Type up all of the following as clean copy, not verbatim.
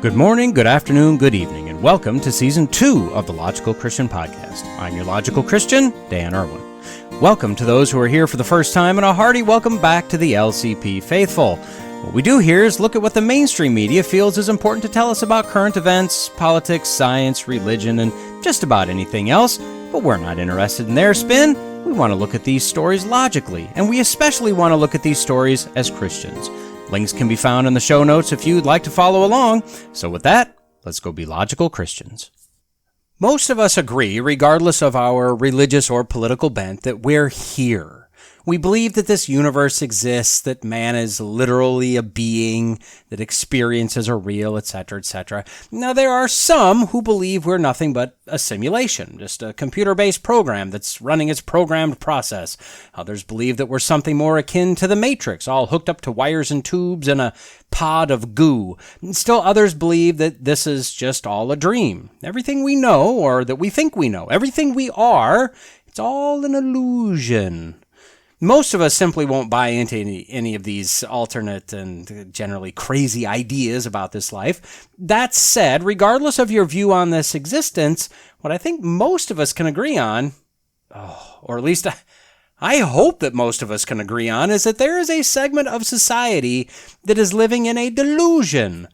Good morning, good afternoon, good evening, and welcome to Season 2 of the Logical Christian Podcast. I'm your Logical Christian, Dan Irwin. Welcome to those who are here for the first time, and a hearty welcome back to the LCP faithful. What we do here is look at what the mainstream media feels is important to tell us about current events, politics, science, religion, and just about anything else, but we're not interested in their spin. We want to look at these stories logically, and we especially want to look at these stories as Christians. Links can be found in the show notes if you'd like to follow along. So with that, let's go be logical Christians. Most of us agree, regardless of our religious or political bent, that we're here. We believe that this universe exists, that man is literally a being, that experiences are real, etc., etc. Now, there are some who believe we're nothing but a simulation, just a computer-based program that's running its programmed process. Others believe that we're something more akin to the Matrix, all hooked up to wires and tubes in a pod of goo. And still others believe that this is just all a dream. Everything we know, or that we think we know, everything we are, it's all an illusion. Most of us simply won't buy into any of these alternate and generally crazy ideas about this life. That said, regardless of your view on this existence, what I think most of us can agree on, or at least I hope that most of us can agree on, is that there is a segment of society that is living in a delusion.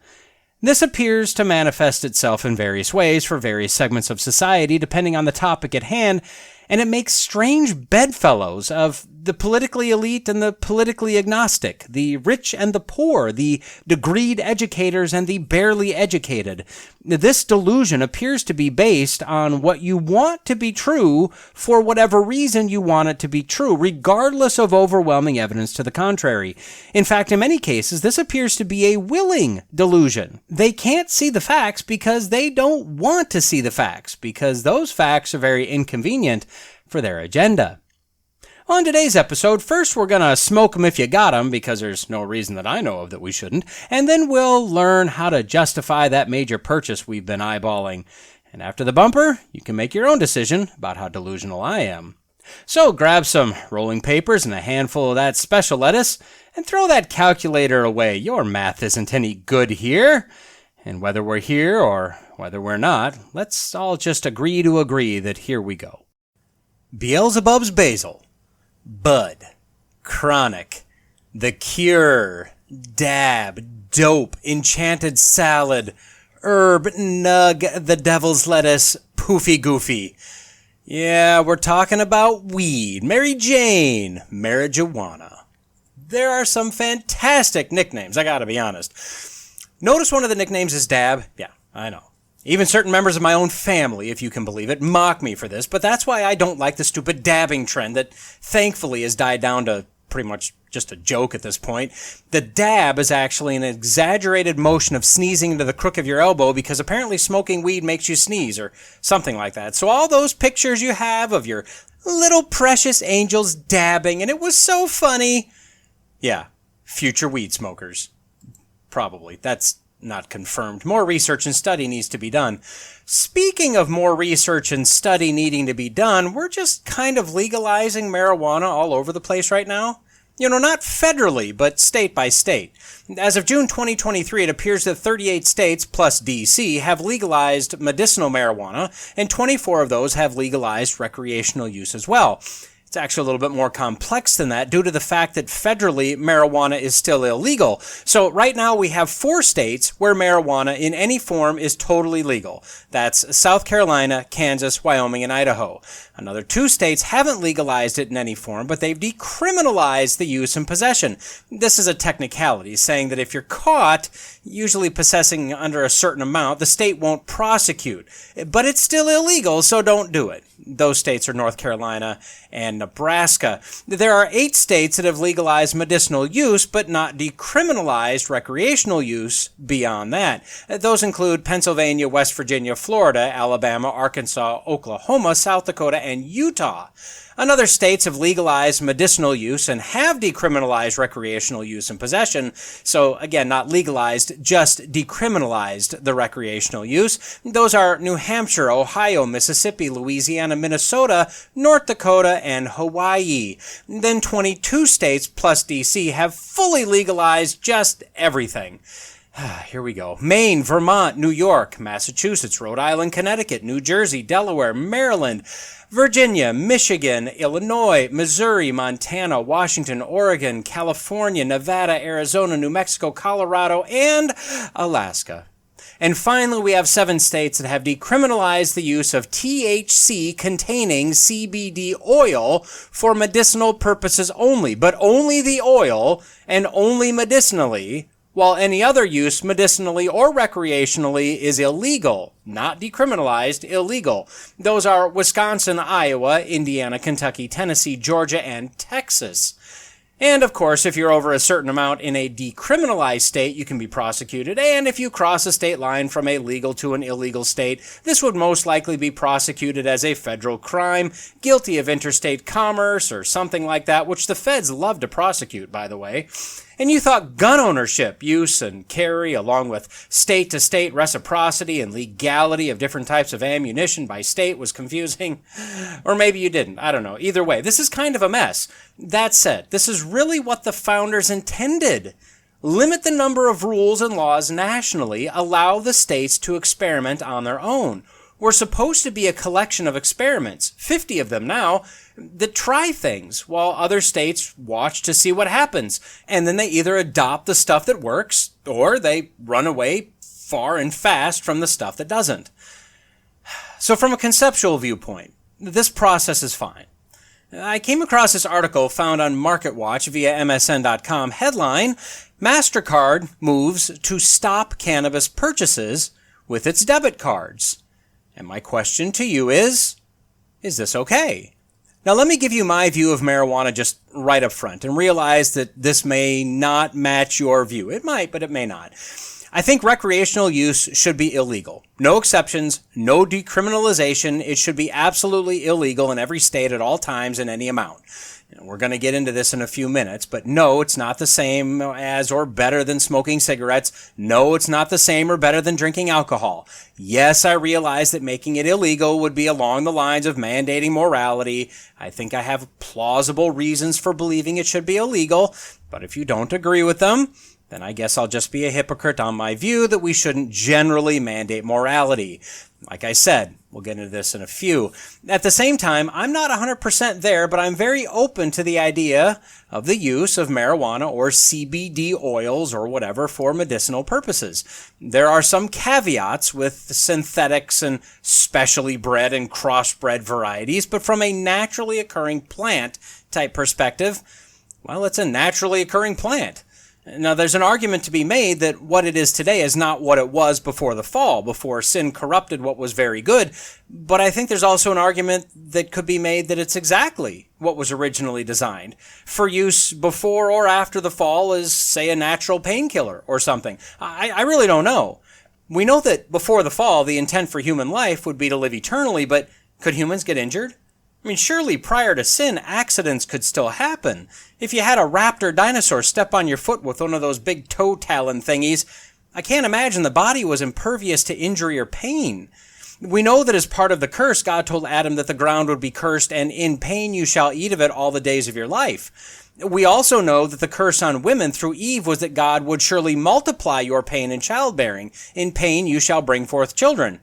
This appears to manifest itself in various ways for various segments of society, depending on the topic at hand, and it makes strange bedfellows of the politically elite and the politically agnostic, the rich and the poor, the degreed educators and the barely educated. This delusion appears to be based on what you want to be true for whatever reason you want it to be true, regardless of overwhelming evidence to the contrary. In fact, in many cases, this appears to be a willing delusion. They can't see the facts because they don't want to see the facts, because those facts are very inconvenient for their agenda. On today's episode, first we're going to smoke 'em if you got 'em, because there's no reason that I know of that we shouldn't, and then we'll learn how to justify that major purchase we've been eyeballing. And after the bumper, you can make your own decision about how delusional I am. So grab some rolling papers and a handful of that special lettuce, and throw that calculator away. Your math isn't any good here. And whether we're here or whether we're not, let's all just agree to agree that here we go. Beelzebub's Basil, Bud, Chronic, The Cure, Dab, Dope, Enchanted Salad, Herb, Nug, The Devil's Lettuce, Poofy Goofy. Yeah, we're talking about weed, Mary Jane, marijuana. There are some fantastic nicknames, I gotta be honest. Notice one of the nicknames is Dab? Yeah, I know. Even certain members of my own family, if you can believe it, mock me for this, but that's why I don't like the stupid dabbing trend that thankfully has died down to pretty much just a joke at this point. The dab is actually an exaggerated motion of sneezing into the crook of your elbow because apparently smoking weed makes you sneeze or something like that. So all those pictures you have of your little precious angels dabbing, and it was so funny. Yeah, future weed smokers. Probably. That's not confirmed. More research and study needs to be done. Speaking of more research and study needing to be done, we're just kind of legalizing marijuana all over the place right now. You know, not federally, but state by state. As of June 2023, it appears that 38 states, plus D.C., have legalized medicinal marijuana, and 24 of those have legalized recreational use as well. It's actually a little bit more complex than that due to the fact that federally marijuana is still illegal. So right now we have 4 states where marijuana in any form is totally legal. That's South Carolina, Kansas, Wyoming, and Idaho. Another 2 states haven't legalized it in any form, but they've decriminalized the use and possession. This is a technicality, saying that if you're caught, usually possessing under a certain amount, the state won't prosecute. But it's still illegal, so don't do it. Those states are North Carolina and Nebraska. There are 8 states that have legalized medicinal use, but not decriminalized recreational use beyond that. Those include Pennsylvania, West Virginia, Florida, Alabama, Arkansas, Oklahoma, South Dakota, and Utah. And other states have legalized medicinal use and have decriminalized recreational use and possession. So again, not legalized, just decriminalized the recreational use. Those are New Hampshire, Ohio, Mississippi, Louisiana, Minnesota, North Dakota, and Hawaii. Then 22 states plus DC have fully legalized just everything. Here we go. Maine, Vermont, New York, Massachusetts, Rhode Island, Connecticut, New Jersey, Delaware, Maryland, Virginia, Michigan, Illinois, Missouri, Montana, Washington, Oregon, California, Nevada, Arizona, New Mexico, Colorado, and Alaska. And finally, we have 7 states that have decriminalized the use of THC-containing CBD oil for medicinal purposes only, but only the oil and only medicinally, while any other use medicinally or recreationally is illegal, not decriminalized, illegal. Those are Wisconsin, Iowa, Indiana, Kentucky, Tennessee, Georgia, and Texas. And of course, if you're over a certain amount in a decriminalized state, you can be prosecuted. And if you cross a state line from a legal to an illegal state, this would most likely be prosecuted as a federal crime, guilty of interstate commerce or something like that, which the feds love to prosecute, by the way. And you thought gun ownership, use and carry, along with state-to-state reciprocity and legality of different types of ammunition by state was confusing. Or maybe you didn't. I don't know. Either way, this is kind of a mess. That said, this is really what the founders intended. Limit the number of rules and laws nationally, allow the states to experiment on their own. We're supposed to be a collection of experiments, 50 of them now, that try things while other states watch to see what happens. And then they either adopt the stuff that works or they run away far and fast from the stuff that doesn't. So from a conceptual viewpoint, this process is fine. I came across this article found on MarketWatch via MSN.com. Headline, MasterCard moves to stop cannabis purchases with its debit cards. And my question to you is this okay? Now let me give you my view of marijuana just right up front and realize that this may not match your view. It might, but it may not. I think recreational use should be illegal. No exceptions, no decriminalization. It should be absolutely illegal in every state at all times in any amount. We're going to get into this in a few minutes, but no, it's not the same as or better than smoking cigarettes. No, it's not the same or better than drinking alcohol. Yes, I realize that making it illegal would be along the lines of mandating morality. I think I have plausible reasons for believing it should be illegal, but if you don't agree with them, then I guess I'll just be a hypocrite on my view that we shouldn't generally mandate morality. Like I said, we'll get into this in a few. At the same time, I'm not 100% there, but I'm very open to the idea of the use of marijuana or CBD oils or whatever for medicinal purposes. There are some caveats with synthetics and specially bred and crossbred varieties, but from a naturally occurring plant type perspective, well, it's a naturally occurring plant. Now, there's an argument to be made that what it is today is not what it was before the fall, before sin corrupted what was very good. But I think there's also an argument that could be made that it's exactly what was originally designed for use before or after the fall as, say, a natural painkiller or something. I really don't know. We know that before the fall, the intent for human life would be to live eternally, but could humans get injured? I mean, surely prior to sin, accidents could still happen. If you had a raptor dinosaur step on your foot with one of those big toe talon thingies, I can't imagine the body was impervious to injury or pain. We know that as part of the curse, God told Adam that the ground would be cursed, and in pain you shall eat of it all the days of your life. We also know that the curse on women through Eve was that God would surely multiply your pain in childbearing. In pain you shall bring forth children.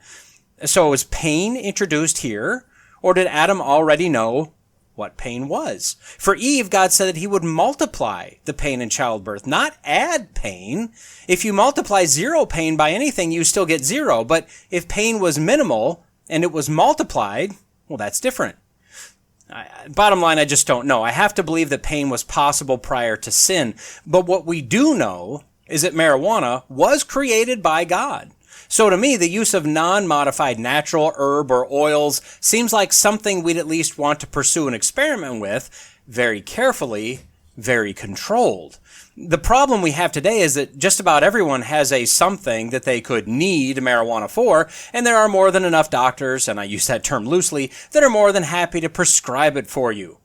So is pain introduced here? Or did Adam already know what pain was? For Eve, God said that he would multiply the pain in childbirth, not add pain. If you multiply zero pain by anything, you still get zero. But if pain was minimal and it was multiplied, well, that's different. Bottom line, I just don't know. I have to believe that pain was possible prior to sin. But what we do know is that marijuana was created by God. So to me, the use of non-modified natural herb or oils seems like something we'd at least want to pursue and experiment with very carefully, very controlled. The problem we have today is that just about everyone has a something that they could need marijuana for, and there are more than enough doctors, and I use that term loosely, that are more than happy to prescribe it for you.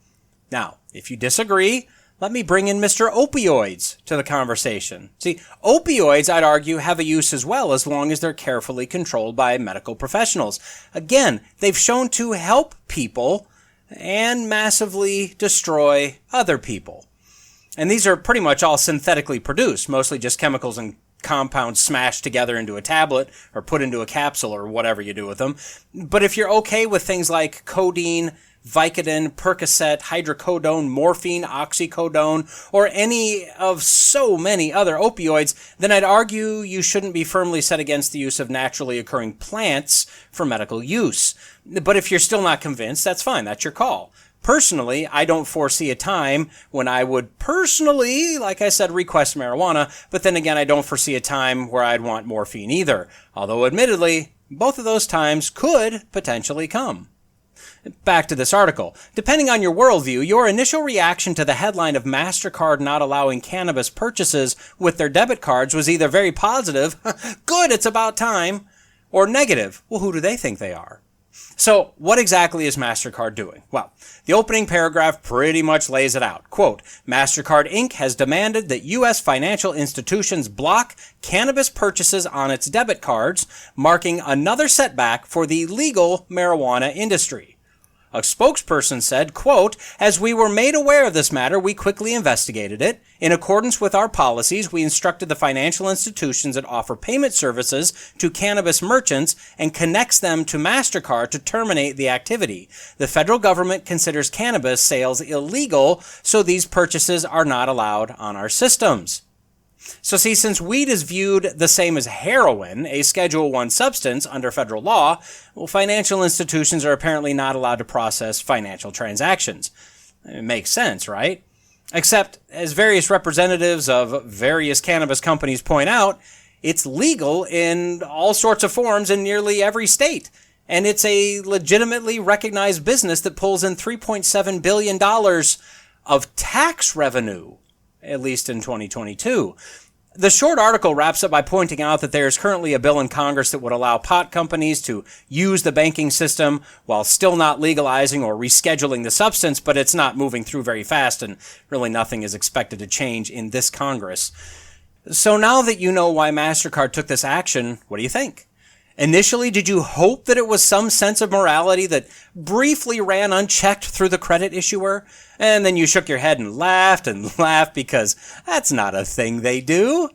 Now, if you disagree, let me bring in Mr. Opioids to the conversation. See, opioids, I'd argue, have a use as well, as long as they're carefully controlled by medical professionals. Again, they've shown to help people and massively destroy other people. And these are pretty much all synthetically produced, mostly just chemicals and compounds smashed together into a tablet or put into a capsule or whatever you do with them. But if you're okay with things like codeine, Vicodin, Percocet, hydrocodone, morphine, oxycodone, or any of so many other opioids, then I'd argue you shouldn't be firmly set against the use of naturally occurring plants for medical use. But if you're still not convinced, that's fine. That's your call. Personally, I don't foresee a time when I would personally, like I said, request marijuana, but then again, I don't foresee a time where I'd want morphine either. Although, admittedly, both of those times could potentially come. Back to this article. Depending on your worldview, your initial reaction to the headline of MasterCard not allowing cannabis purchases with their debit cards was either very positive, good, it's about time, or negative, well, who do they think they are? So, what exactly is MasterCard doing? Well, the opening paragraph pretty much lays it out. Quote, MasterCard Inc. has demanded that U.S. financial institutions block cannabis purchases on its debit cards, marking another setback for the legal marijuana industry. A spokesperson said, quote, as we were made aware of this matter, we quickly investigated it. In accordance with our policies, we instructed the financial institutions that offer payment services to cannabis merchants and connects them to MasterCard to terminate the activity. The federal government considers cannabis sales illegal, so these purchases are not allowed on our systems. So see, since weed is viewed the same as heroin, a Schedule I substance under federal law, well, financial institutions are apparently not allowed to process financial transactions. It makes sense, right? Except, as various representatives of various cannabis companies point out, it's legal in all sorts of forms in nearly every state. And it's a legitimately recognized business that pulls in $3.7 billion of tax revenue, at least in 2022. The short article wraps up by pointing out that there is currently a bill in Congress that would allow pot companies to use the banking system while still not legalizing or rescheduling the substance, but it's not moving through very fast, and really nothing is expected to change in this Congress. So now that you know why MasterCard took this action, what do you think? Initially, did you hope that it was some sense of morality that briefly ran unchecked through the credit issuer? And then you shook your head and laughed because that's not a thing they do.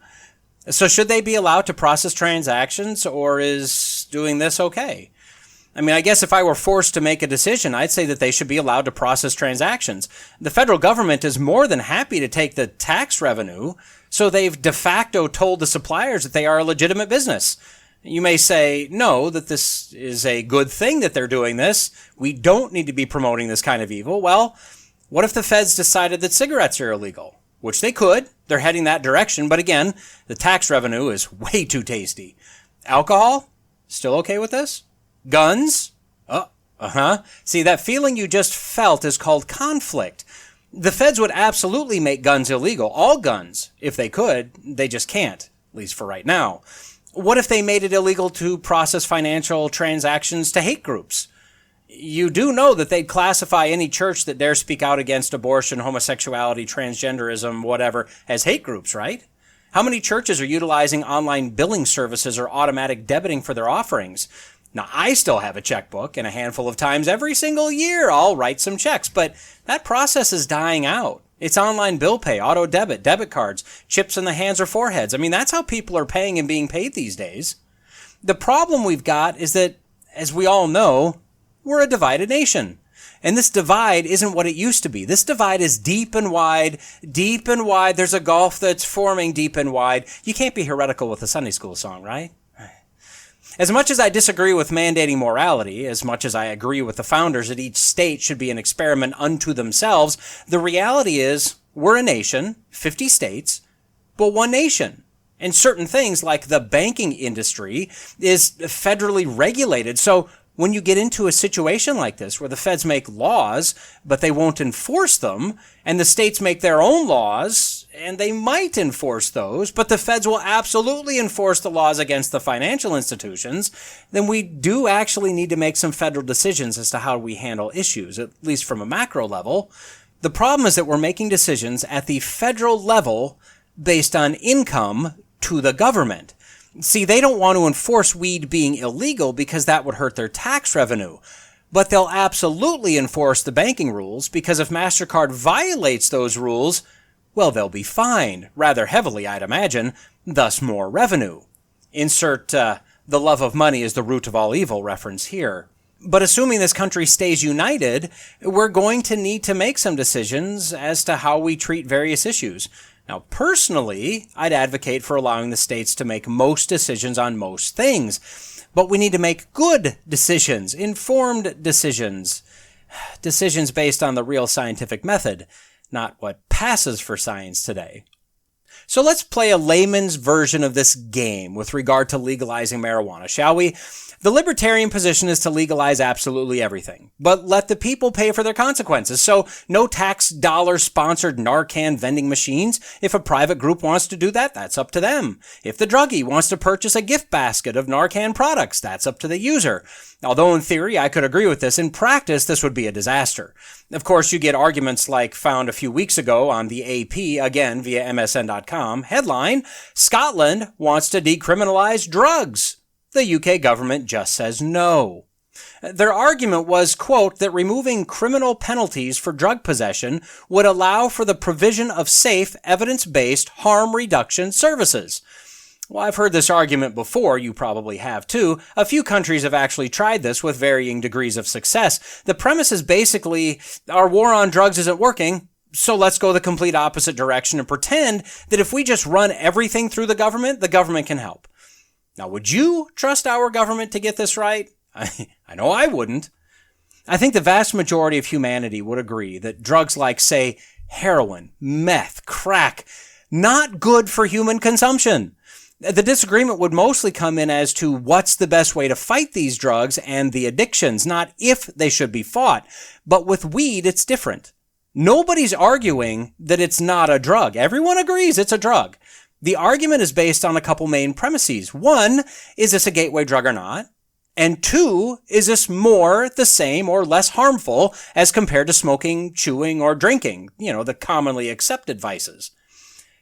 So should they be allowed to process transactions, or is doing this okay? I mean, I guess if I were forced to make a decision, I'd say that they should be allowed to process transactions. The federal government is more than happy to take the tax revenue, so they've de facto told the suppliers that they are a legitimate business. You may say, no, that this is a good thing that they're doing this. We don't need to be promoting this kind of evil. Well, what if the feds decided that cigarettes are illegal? Which they could. They're heading that direction. But again, the tax revenue is way too tasty. Alcohol? Still okay with this? Guns? See, that feeling you just felt is called conflict. The feds would absolutely make guns illegal. All guns. If they could, they just can't. At least for right now. What if they made it illegal to process financial transactions to hate groups? You do know that they'd classify any church that dare speak out against abortion, homosexuality, transgenderism, whatever, as hate groups, right? How many churches are utilizing online billing services or automatic debiting for their offerings? Now, I still have a checkbook, and a handful of times every single year I'll write some checks, but that process is dying out. It's online bill pay, auto debit, debit cards, chips in the hands or foreheads. I mean, that's how people are paying and being paid these days. The problem we've got is that, as we all know, we're a divided nation. And this divide isn't what it used to be. This divide is deep and wide, deep and wide. There's a gulf that's forming deep and wide. You can't be heretical with a Sunday school song, right? As much as I disagree with mandating morality, as much as I agree with the founders that each state should be an experiment unto themselves, the reality is we're a nation, 50 states, but one nation. And certain things like the banking industry is federally regulated. So when you get into a situation like this where the feds make laws, but they won't enforce them, and the states make their own laws, and they might enforce those, but the feds will absolutely enforce the laws against the financial institutions, then we do actually need to make some federal decisions as to how we handle issues, at least from a macro level. The problem is that we're making decisions at the federal level based on income to the government. See, they don't want to enforce weed being illegal because that would hurt their tax revenue. But they'll absolutely enforce the banking rules because if MasterCard violates those rules, well, they'll be fined, rather heavily, I'd imagine, thus more revenue. Insert the love of money is the root of all evil reference here. But assuming this country stays united, we're going to need to make some decisions as to how we treat various issues. Now, personally, I'd advocate for allowing the states to make most decisions on most things. But we need to make good decisions, informed decisions, decisions based on the real scientific method, not what passes for science today. So let's play a layman's version of this game with regard to legalizing marijuana, shall we? The libertarian position is to legalize absolutely everything, but let the people pay for their consequences. So no tax dollar-sponsored Narcan vending machines. If a private group wants to do that, that's up to them. If the druggie wants to purchase a gift basket of Narcan products, that's up to the user. Although in theory I could agree with this, in practice this would be a disaster. Of course, you get arguments like found a few weeks ago on the AP, again via MSN.com, headline, Scotland wants to decriminalize drugs. The UK government just says no. Their argument was, quote, that removing criminal penalties for drug possession would allow for the provision of safe, evidence-based harm reduction services. Well, I've heard this argument before, you probably have too. A few countries have actually tried this with varying degrees of success. The premise is basically, our war on drugs isn't working, so let's go the complete opposite direction and pretend that if we just run everything through the government can help. Now, would you trust our government to get this right? I know I wouldn't. I think the vast majority of humanity would agree that drugs like, say, heroin, meth, crack, not good for human consumption. The disagreement would mostly come in as to what's the best way to fight these drugs and the addictions, not if they should be fought. But with weed, it's different. Nobody's arguing that it's not a drug. Everyone agrees it's a drug. The argument is based on a couple main premises. One, is this a gateway drug or not? And two, is this more, the same, or less harmful as compared to smoking, chewing, or drinking? The commonly accepted vices.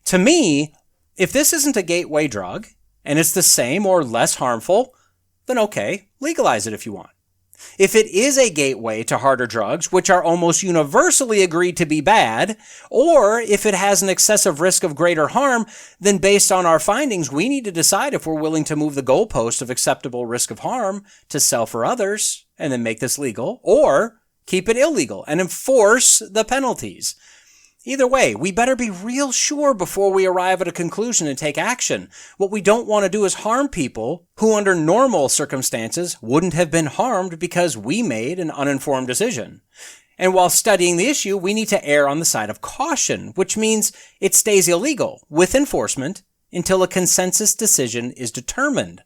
To me, if this isn't a gateway drug, and it's the same or less harmful, then okay, legalize it if you want. If it is a gateway to harder drugs, which are almost universally agreed to be bad, or if it has an excessive risk of greater harm, then based on our findings, we need to decide if we're willing to move the goalpost of acceptable risk of harm to self or others, and then make this legal, or keep it illegal and enforce the penalties. Either way, we better be real sure before we arrive at a conclusion and take action. What we don't want to do is harm people who under normal circumstances wouldn't have been harmed because we made an uninformed decision. And while studying the issue, we need to err on the side of caution, which means it stays illegal with enforcement until a consensus decision is determined.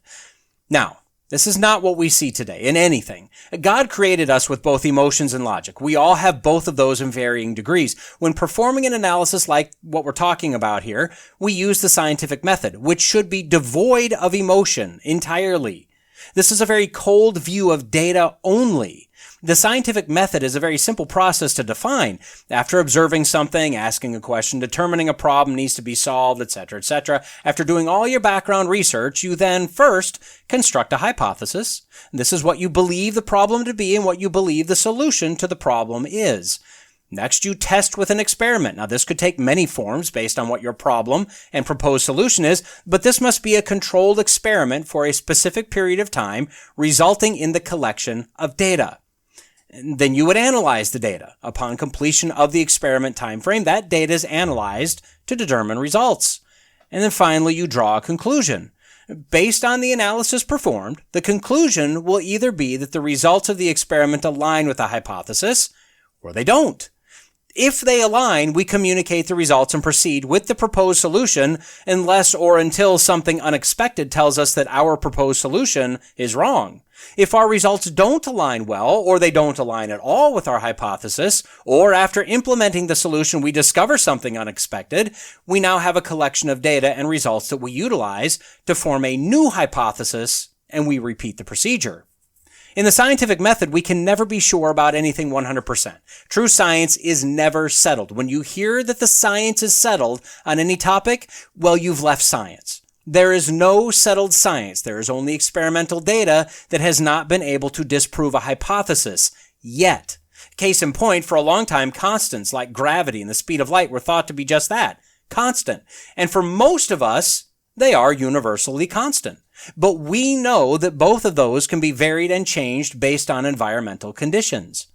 Now, this is not what we see today in anything. God created us with both emotions and logic. We all have both of those in varying degrees. When performing an analysis like what we're talking about here, we use the scientific method, which should be devoid of emotion entirely. This is a very cold view of data only. The scientific method is a very simple process to define. After observing something, asking a question, determining a problem needs to be solved, etc., etc. After doing all your background research, you then first construct a hypothesis. This is what you believe the problem to be and what you believe the solution to the problem is. Next, you test with an experiment. Now, this could take many forms based on what your problem and proposed solution is, but this must be a controlled experiment for a specific period of time, resulting in the collection of data. And then you would analyze the data. Upon completion of the experiment time frame, that data is analyzed to determine results. And then finally, you draw a conclusion. Based on the analysis performed, the conclusion will either be that the results of the experiment align with the hypothesis, or they don't. If they align, we communicate the results and proceed with the proposed solution unless or until something unexpected tells us that our proposed solution is wrong. If our results don't align well, or they don't align at all with our hypothesis, or after implementing the solution we discover something unexpected, we now have a collection of data and results that we utilize to form a new hypothesis, and we repeat the procedure. In the scientific method, we can never be sure about anything 100%. True science is never settled. When you hear that the science is settled on any topic, well, you've left science. There is no settled science. There is only experimental data that has not been able to disprove a hypothesis yet. Case in point, for a long time, constants like gravity and the speed of light were thought to be just that, constant. And for most of us, they are universally constant. But we know that both of those can be varied and changed based on environmental conditions.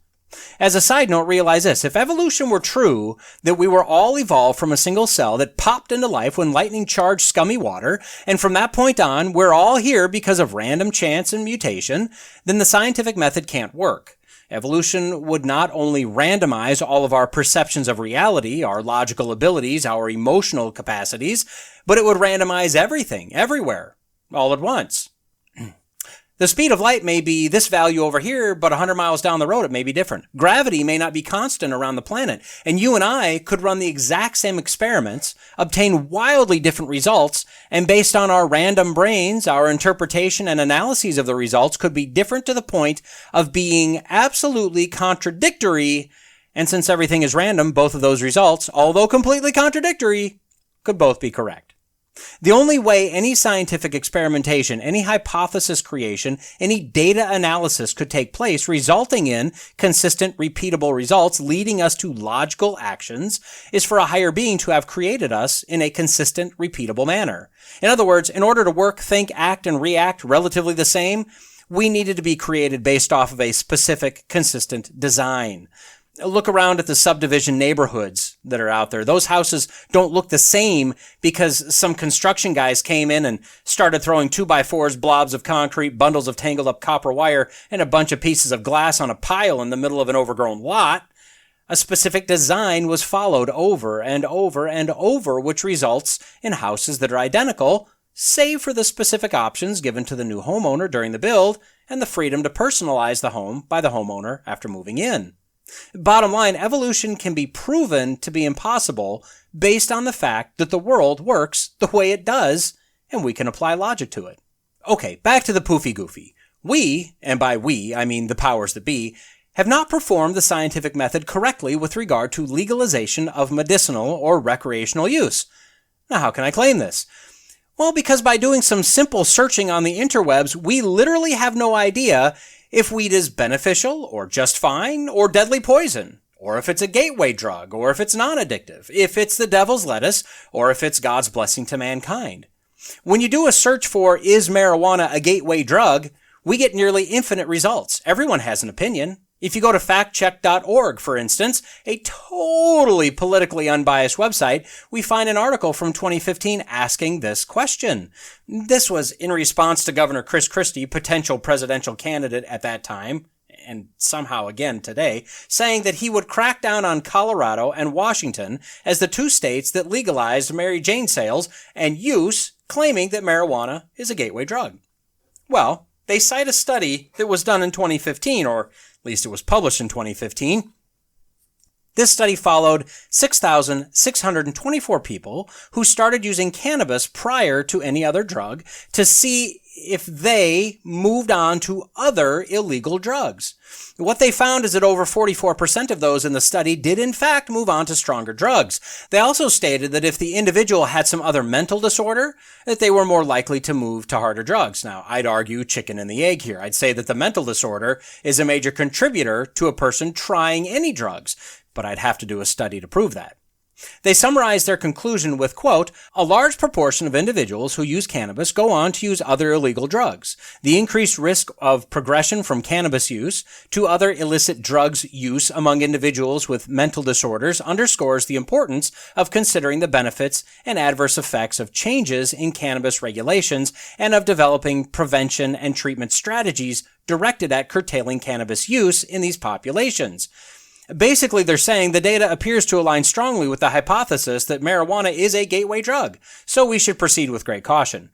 As a side note, realize this: if evolution were true, that we were all evolved from a single cell that popped into life when lightning charged scummy water, and from that point on, we're all here because of random chance and mutation, then the scientific method can't work. Evolution would not only randomize all of our perceptions of reality, our logical abilities, our emotional capacities, but it would randomize everything, everywhere, all at once. The speed of light may be this value over here, but 100 miles down the road it may be different. Gravity may not be constant around the planet, and you and I could run the exact same experiments, obtain wildly different results, and based on our random brains, our interpretation and analyses of the results could be different to the point of being absolutely contradictory, and since everything is random, both of those results, although completely contradictory, could both be correct. The only way any scientific experimentation, any hypothesis creation, any data analysis could take place resulting in consistent, repeatable results leading us to logical actions is for a higher being to have created us in a consistent, repeatable manner. In other words, in order to work, think, act, and react relatively the same, we needed to be created based off of a specific, consistent design. Look around at the subdivision neighborhoods that are out there. Those houses don't look the same because some construction guys came in and started throwing 2x4s, blobs of concrete, bundles of tangled up copper wire, and a bunch of pieces of glass on a pile in the middle of an overgrown lot. A specific design was followed over and over and over, which results in houses that are identical, save for the specific options given to the new homeowner during the build and the freedom to personalize the home by the homeowner after moving in. Bottom line, evolution can be proven to be impossible based on the fact that the world works the way it does, and we can apply logic to it. Okay, back to the poofy goofy. We, and by we, I mean the powers that be, have not performed the scientific method correctly with regard to legalization of medicinal or recreational use. Now, how can I claim this? Well, because by doing some simple searching on the interwebs, we literally have no idea if weed is beneficial, or just fine, or deadly poison, or if it's a gateway drug, or if it's non-addictive, if it's the devil's lettuce, or if it's God's blessing to mankind. When you do a search for, is marijuana a gateway drug, we get nearly infinite results. Everyone has an opinion. If you go to factcheck.org, for instance, a totally politically unbiased website, we find an article from 2015 asking this question. This was in response to Governor Chris Christie, potential presidential candidate at that time, and somehow again today, saying that he would crack down on Colorado and Washington as the two states that legalized Mary Jane sales and use, claiming that marijuana is a gateway drug. Well, they cite a study that was done in 2015, or at least it was published in 2015. This study followed 6,624 people who started using cannabis prior to any other drug to see if they moved on to other illegal drugs. What they found is that over 44% of those in the study did in fact move on to stronger drugs. They also stated that if the individual had some other mental disorder, that they were more likely to move to harder drugs. Now, I'd argue chicken and the egg here. I'd say that the mental disorder is a major contributor to a person trying any drugs, but I'd have to do a study to prove that. They summarized their conclusion with, quote, a large proportion of individuals who use cannabis go on to use other illegal drugs. The increased risk of progression from cannabis use to other illicit drugs use among individuals with mental disorders underscores the importance of considering the benefits and adverse effects of changes in cannabis regulations and of developing prevention and treatment strategies directed at curtailing cannabis use in these populations. Basically, they're saying the data appears to align strongly with the hypothesis that marijuana is a gateway drug, so we should proceed with great caution.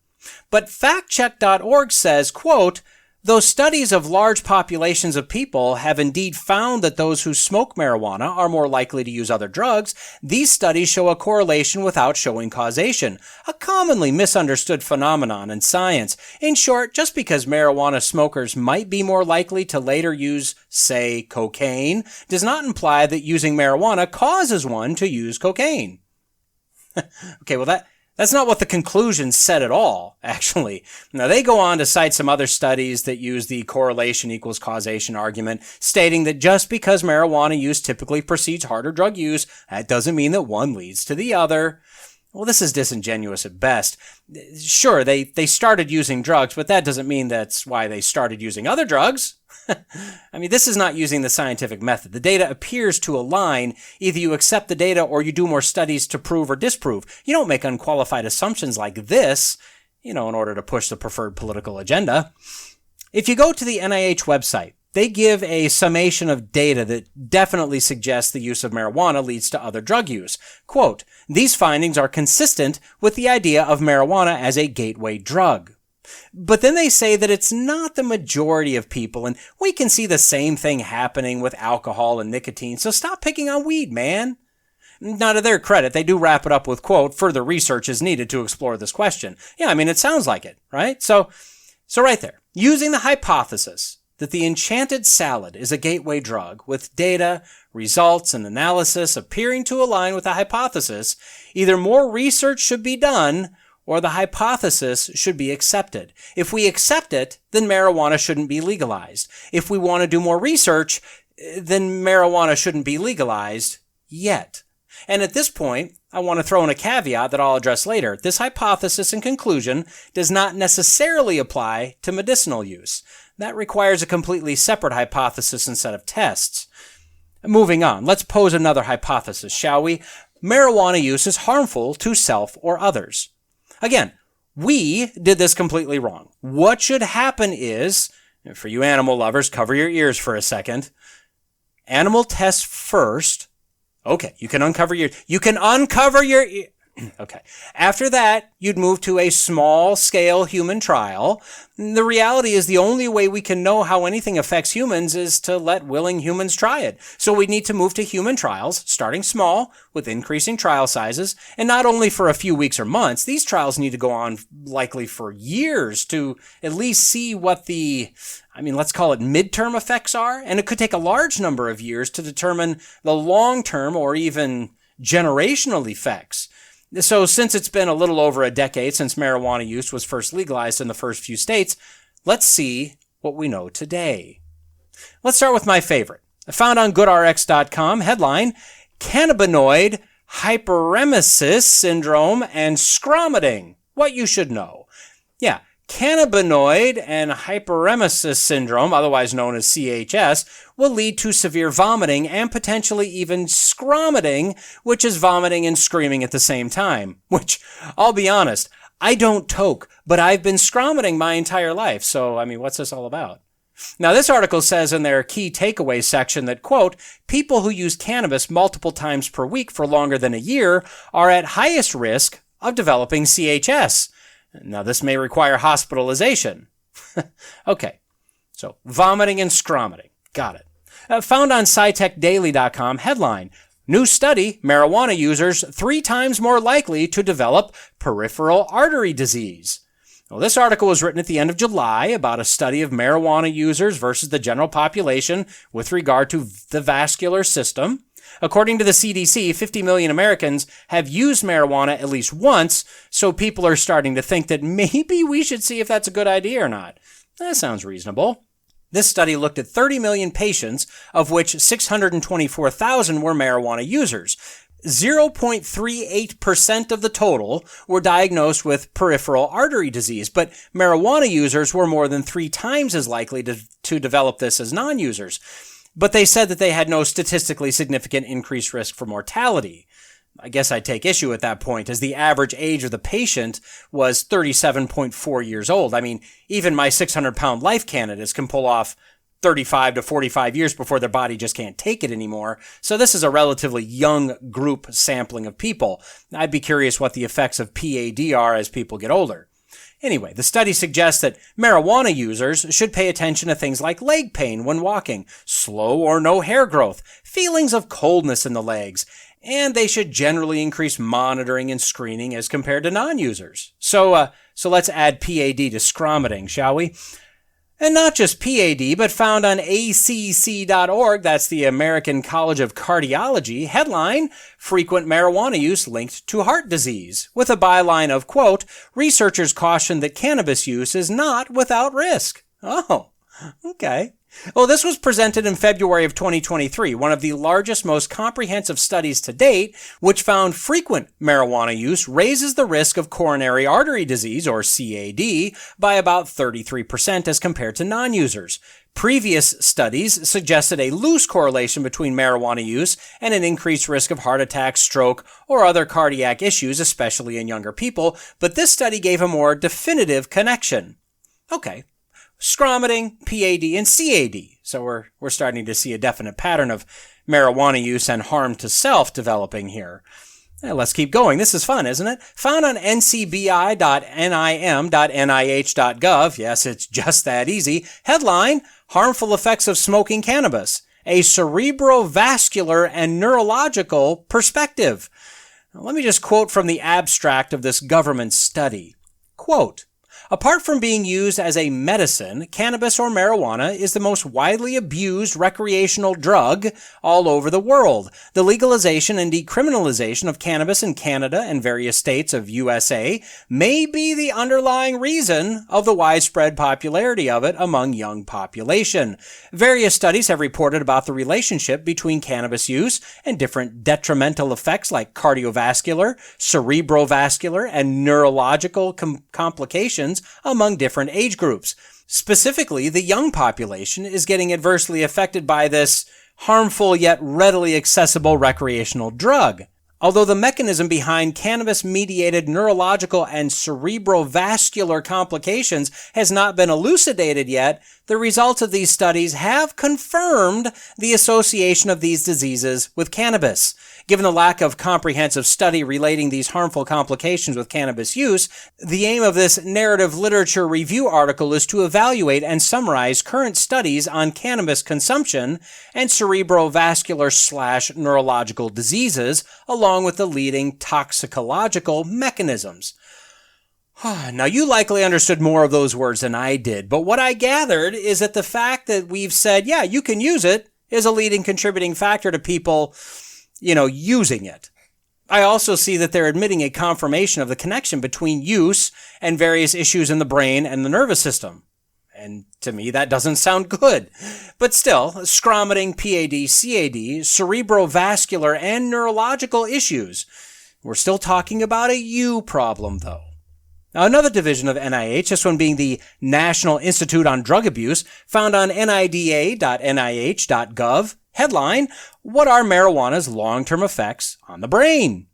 But factcheck.org says, quote, though studies of large populations of people have indeed found that those who smoke marijuana are more likely to use other drugs, these studies show a correlation without showing causation, a commonly misunderstood phenomenon in science. In short, just because marijuana smokers might be more likely to later use, say, cocaine, does not imply that using marijuana causes one to use cocaine. Okay, well that That's not what the conclusion said at all, actually. Now, they go on to cite some other studies that use the correlation equals causation argument, stating that just because marijuana use typically precedes harder drug use, that doesn't mean that one leads to the other. Well, this is disingenuous at best. Sure, they started using drugs, but that doesn't mean that's why they started using other drugs. I mean, this is not using the scientific method. The data appears to align. Either you accept the data or you do more studies to prove or disprove. You don't make unqualified assumptions like this, in order to push the preferred political agenda. If you go to the NIH website, they give a summation of data that definitely suggests the use of marijuana leads to other drug use. Quote, "These findings are consistent with the idea of marijuana as a gateway drug." But then they say that it's not the majority of people, and we can see the same thing happening with alcohol and nicotine, so stop picking on weed, man. Now, to their credit, they do wrap it up with, quote, "Further research is needed to explore this question." Yeah, I mean, it sounds like it, right? So right there, using the hypothesis that the enchanted salad is a gateway drug, with data, results, and analysis appearing to align with the hypothesis, either more research should be done or the hypothesis should be accepted. If we accept it, then marijuana shouldn't be legalized. If we want to do more research, then marijuana shouldn't be legalized yet. And at this point, I want to throw in a caveat that I'll address later. This hypothesis and conclusion does not necessarily apply to medicinal use. That requires a completely separate hypothesis and set of tests. Moving on, let's pose another hypothesis, shall we? Marijuana use is harmful to self or others. Again, we did this completely wrong. What should happen is, for you animal lovers, cover your ears for a second. Animal tests first. Okay, you can uncover your Okay. After that, you'd move to a small-scale human trial. The reality is the only way we can know how anything affects humans is to let willing humans try it. So we need to move to human trials, starting small, with increasing trial sizes, and not only for a few weeks or months. These trials need to go on likely for years to at least see what let's call it midterm effects are, and it could take a large number of years to determine the long-term or even generational effects. So since it's been a little over a decade since marijuana use was first legalized in the first few states, let's see what we know today. Let's start with my favorite. Found on GoodRx.com, headline, Cannabinoid Hyperemesis Syndrome and Scromiting. What you should know. Yeah, cannabinoid and hyperemesis syndrome, otherwise known as CHS, will lead to severe vomiting and potentially even scromiting, which is vomiting and screaming at the same time. Which, I'll be honest, I don't toke, but I've been scromiting my entire life. So, what's this all about? Now, this article says in their key takeaways section that, quote, people who use cannabis multiple times per week for longer than a year are at highest risk of developing CHS. Now, this may require hospitalization. Okay, so vomiting and scromiting. Got it. Found on SciTechDaily.com, headline, new study, marijuana users 3 times more likely to develop peripheral artery disease. Well, this article was written at the end of July about a study of marijuana users versus the general population with regard to the vascular system. According to the CDC, 50 million Americans have used marijuana at least once, so people are starting to think that maybe we should see if that's a good idea or not. That sounds reasonable. This study looked at 30 million patients, of which 624,000 were marijuana users. 0.38% of the total were diagnosed with peripheral artery disease, but marijuana users were more than 3 times as likely to develop this as non-users. But they said that they had no statistically significant increased risk for mortality. I guess I'd take issue at that point, as the average age of the patient was 37.4 years old. Even my 600-pound life candidates can pull off 35 to 45 years before their body just can't take it anymore. So this is a relatively young group sampling of people. I'd be curious what the effects of PAD are as people get older. Anyway, the study suggests that marijuana users should pay attention to things like leg pain when walking, slow or no hair growth, feelings of coldness in the legs, and they should generally increase monitoring and screening as compared to non-users. So let's add PAD to scromiting, shall we? And not just PAD, but found on ACC.org, that's the American College of Cardiology, headline, frequent marijuana use linked to heart disease, with a byline of, quote, researchers caution that cannabis use is not without risk. Oh, okay. Well, this was presented in February of 2023, one of the largest, most comprehensive studies to date, which found frequent marijuana use raises the risk of coronary artery disease, or CAD, by about 33% as compared to non-users. Previous studies suggested a loose correlation between marijuana use and an increased risk of heart attack, stroke, or other cardiac issues, especially in younger people, but this study gave a more definitive connection. Okay. Scromiting, PAD, and CAD. So we're starting to see a definite pattern of marijuana use and harm to self developing here. Let's keep going. This is fun, isn't it? Found on ncbi.nim.nih.gov. Yes, it's just that easy. Headline, harmful effects of smoking cannabis. A cerebrovascular and neurological perspective. Now, let me just quote from the abstract of this government study. Quote, apart from being used as a medicine, cannabis or marijuana is the most widely abused recreational drug all over the world. The legalization and decriminalization of cannabis in Canada and various states of USA may be the underlying reason of the widespread popularity of it among young population. Various studies have reported about the relationship between cannabis use and different detrimental effects like cardiovascular, cerebrovascular, and neurological complications among different age groups. Specifically, the young population is getting adversely affected by this harmful yet readily accessible recreational drug. Although the mechanism behind cannabis-mediated neurological and cerebrovascular complications has not been elucidated yet, the results of these studies have confirmed the association of these diseases with cannabis. Given the lack of comprehensive study relating these harmful complications with cannabis use, the aim of this narrative literature review article is to evaluate and summarize current studies on cannabis consumption and cerebrovascular/neurological diseases, along with the leading toxicological mechanisms. Now, you likely understood more of those words than I did, but what I gathered is that the fact that we've said, yeah, you can use it, is a leading contributing factor to people using it. I also see that they're admitting a confirmation of the connection between use and various issues in the brain and the nervous system. And to me, that doesn't sound good. But still, scromiting, PAD, CAD, cerebrovascular, and neurological issues. We're still talking about a you problem, though. Now, another division of NIH, this one being the National Institute on Drug Abuse, found on nida.nih.gov, headline, what are marijuana's long-term effects on the brain?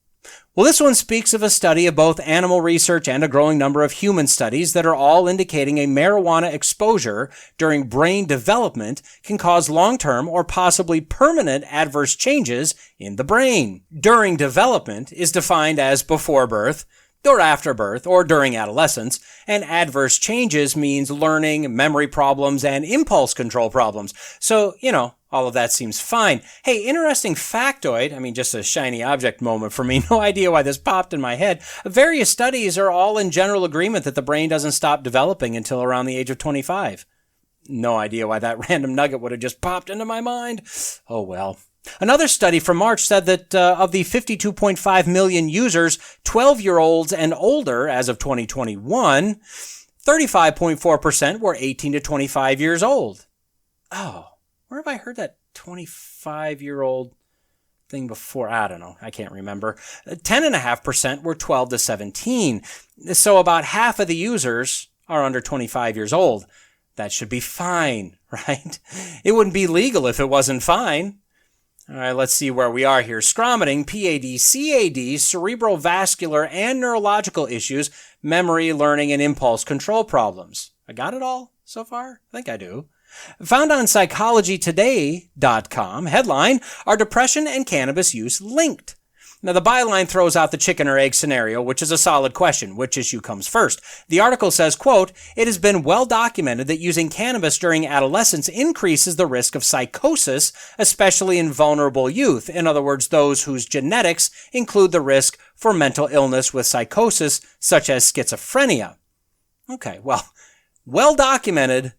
Well, this one speaks of a study of both animal research and a growing number of human studies that are all indicating a marijuana exposure during brain development can cause long-term or possibly permanent adverse changes in the brain. During development is defined as before birth, or after birth, or during adolescence, and adverse changes means learning, memory problems, and impulse control problems. So, all of that seems fine. Hey, interesting factoid, just a shiny object moment for me, no idea why this popped in my head. Various studies are all in general agreement that the brain doesn't stop developing until around the age of 25. No idea why that random nugget would have just popped into my mind. Oh well. Another study from March said that of the 52.5 million users, 12-year-olds and older as of 2021, 35.4% were 18 to 25 years old. Oh, where have I heard that 25-year-old thing before? I don't know. I can't remember. 10.5% were 12 to 17. So about half of the users are under 25 years old. That should be fine, right? It wouldn't be legal if it wasn't fine. All right, let's see where we are here. Scromiting, PAD, CAD, cerebrovascular, and neurological issues, memory, learning, and impulse control problems. I got it all so far? I think I do. Found on psychologytoday.com, headline, are depression and cannabis use linked? Now, the byline throws out the chicken or egg scenario, which is a solid question. Which issue comes first? The article says, quote, it has been well documented that using cannabis during adolescence increases the risk of psychosis, especially in vulnerable youth. In other words, those whose genetics include the risk for mental illness with psychosis, such as schizophrenia. Okay, well documented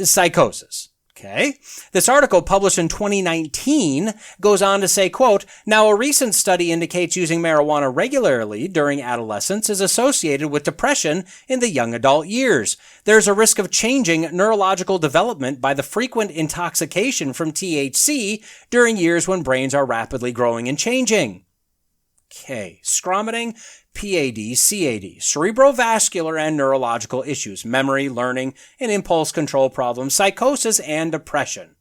psychosis. Okay. This article, published in 2019, goes on to say, quote, "Now a recent study indicates using marijuana regularly during adolescence is associated with depression in the young adult years. There's a risk of changing neurological development by the frequent intoxication from THC during years when brains are rapidly growing and changing." Okay. Scromiting, PAD, CAD, cerebrovascular and neurological issues, memory, learning, and impulse control problems, psychosis, and depression.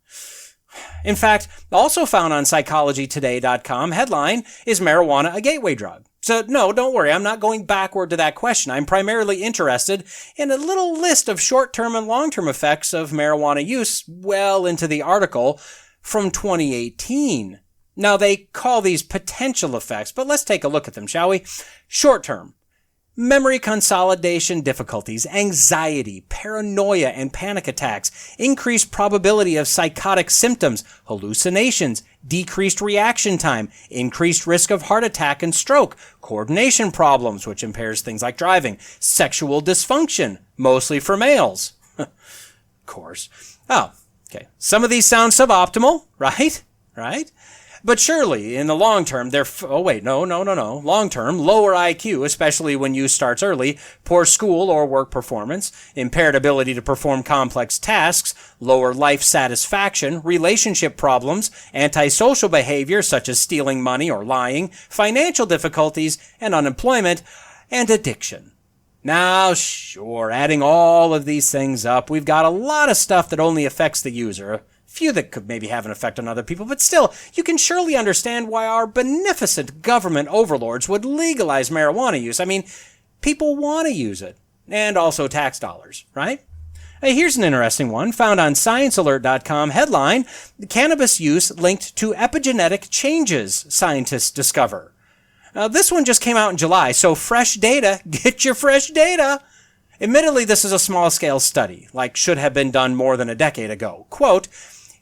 In fact, also found on psychologytoday.com, headline, "Is marijuana a gateway drug?" So no, don't worry, I'm not going backward to that question. I'm primarily interested in a little list of short-term and long-term effects of marijuana use well into the article from 2018. Now, they call these potential effects, but let's take a look at them, shall we? Short term: memory consolidation difficulties, anxiety, paranoia and panic attacks, increased probability of psychotic symptoms, hallucinations, decreased reaction time, increased risk of heart attack and stroke, coordination problems, which impairs things like driving, sexual dysfunction, mostly for males. Of course. Oh, okay. Some of these sound suboptimal, right? Right? But surely, in the long term, long term, lower IQ, especially when use starts early, poor school or work performance, impaired ability to perform complex tasks, lower life satisfaction, relationship problems, antisocial behavior such as stealing money or lying, financial difficulties, and unemployment, and addiction. Now, sure, adding all of these things up, we've got a lot of stuff that only affects the user. Few that could maybe have an effect on other people, but still, you can surely understand why our beneficent government overlords would legalize marijuana use. I mean, people want to use it, and also tax dollars, right? Here's an interesting one, found on ScienceAlert.com, headline, "Cannabis use linked to epigenetic changes, scientists discover." Now, this one just came out in July, so fresh data, get your fresh data. Admittedly, this is a small-scale study, should have been done more than a decade ago. Quote,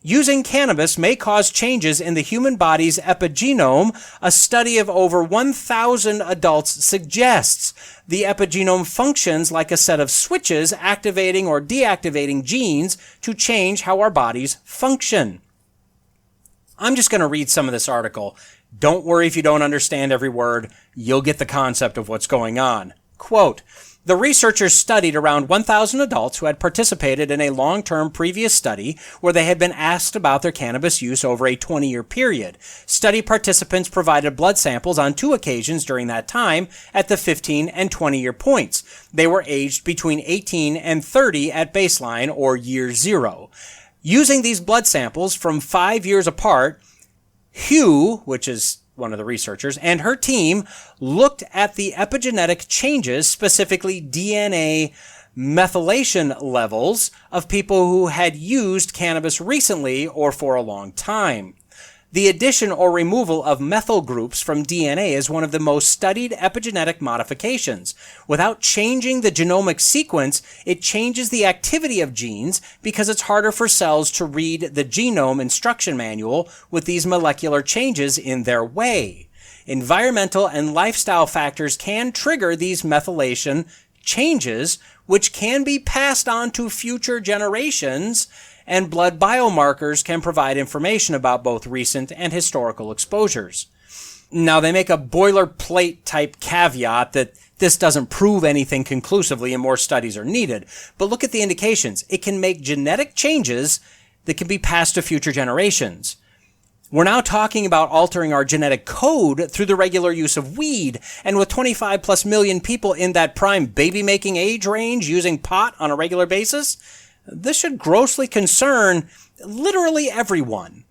"Using cannabis may cause changes in the human body's epigenome. A study of over 1,000 adults suggests the epigenome functions like a set of switches activating or deactivating genes to change how our bodies function." I'm just going to read some of this article. Don't worry if you don't understand every word. You'll get the concept of what's going on. Quote, "The researchers studied around 1,000 adults who had participated in a long-term previous study where they had been asked about their cannabis use over a 20-year period. Study participants provided blood samples on 2 occasions during that time at the 15 and 20-year points. They were aged between 18 and 30 at baseline or year 0. Using these blood samples from 5 years apart, Hugh, which is one of the researchers, and her team looked at the epigenetic changes, specifically DNA methylation levels of people who had used cannabis recently or for a long time. The addition or removal of methyl groups from DNA is one of the most studied epigenetic modifications. Without changing the genomic sequence, it changes the activity of genes because it's harder for cells to read the genome instruction manual with these molecular changes in their way. Environmental and lifestyle factors can trigger these methylation changes, which can be passed on to future generations, and blood biomarkers can provide information about both recent and historical exposures. Now, they make a boilerplate type caveat that this doesn't prove anything conclusively and more studies are needed. But look at the indications. It can make genetic changes that can be passed to future generations. We're now talking about altering our genetic code through the regular use of weed, and with 25 plus million people in that prime baby-making age range using pot on a regular basis, this should grossly concern literally everyone.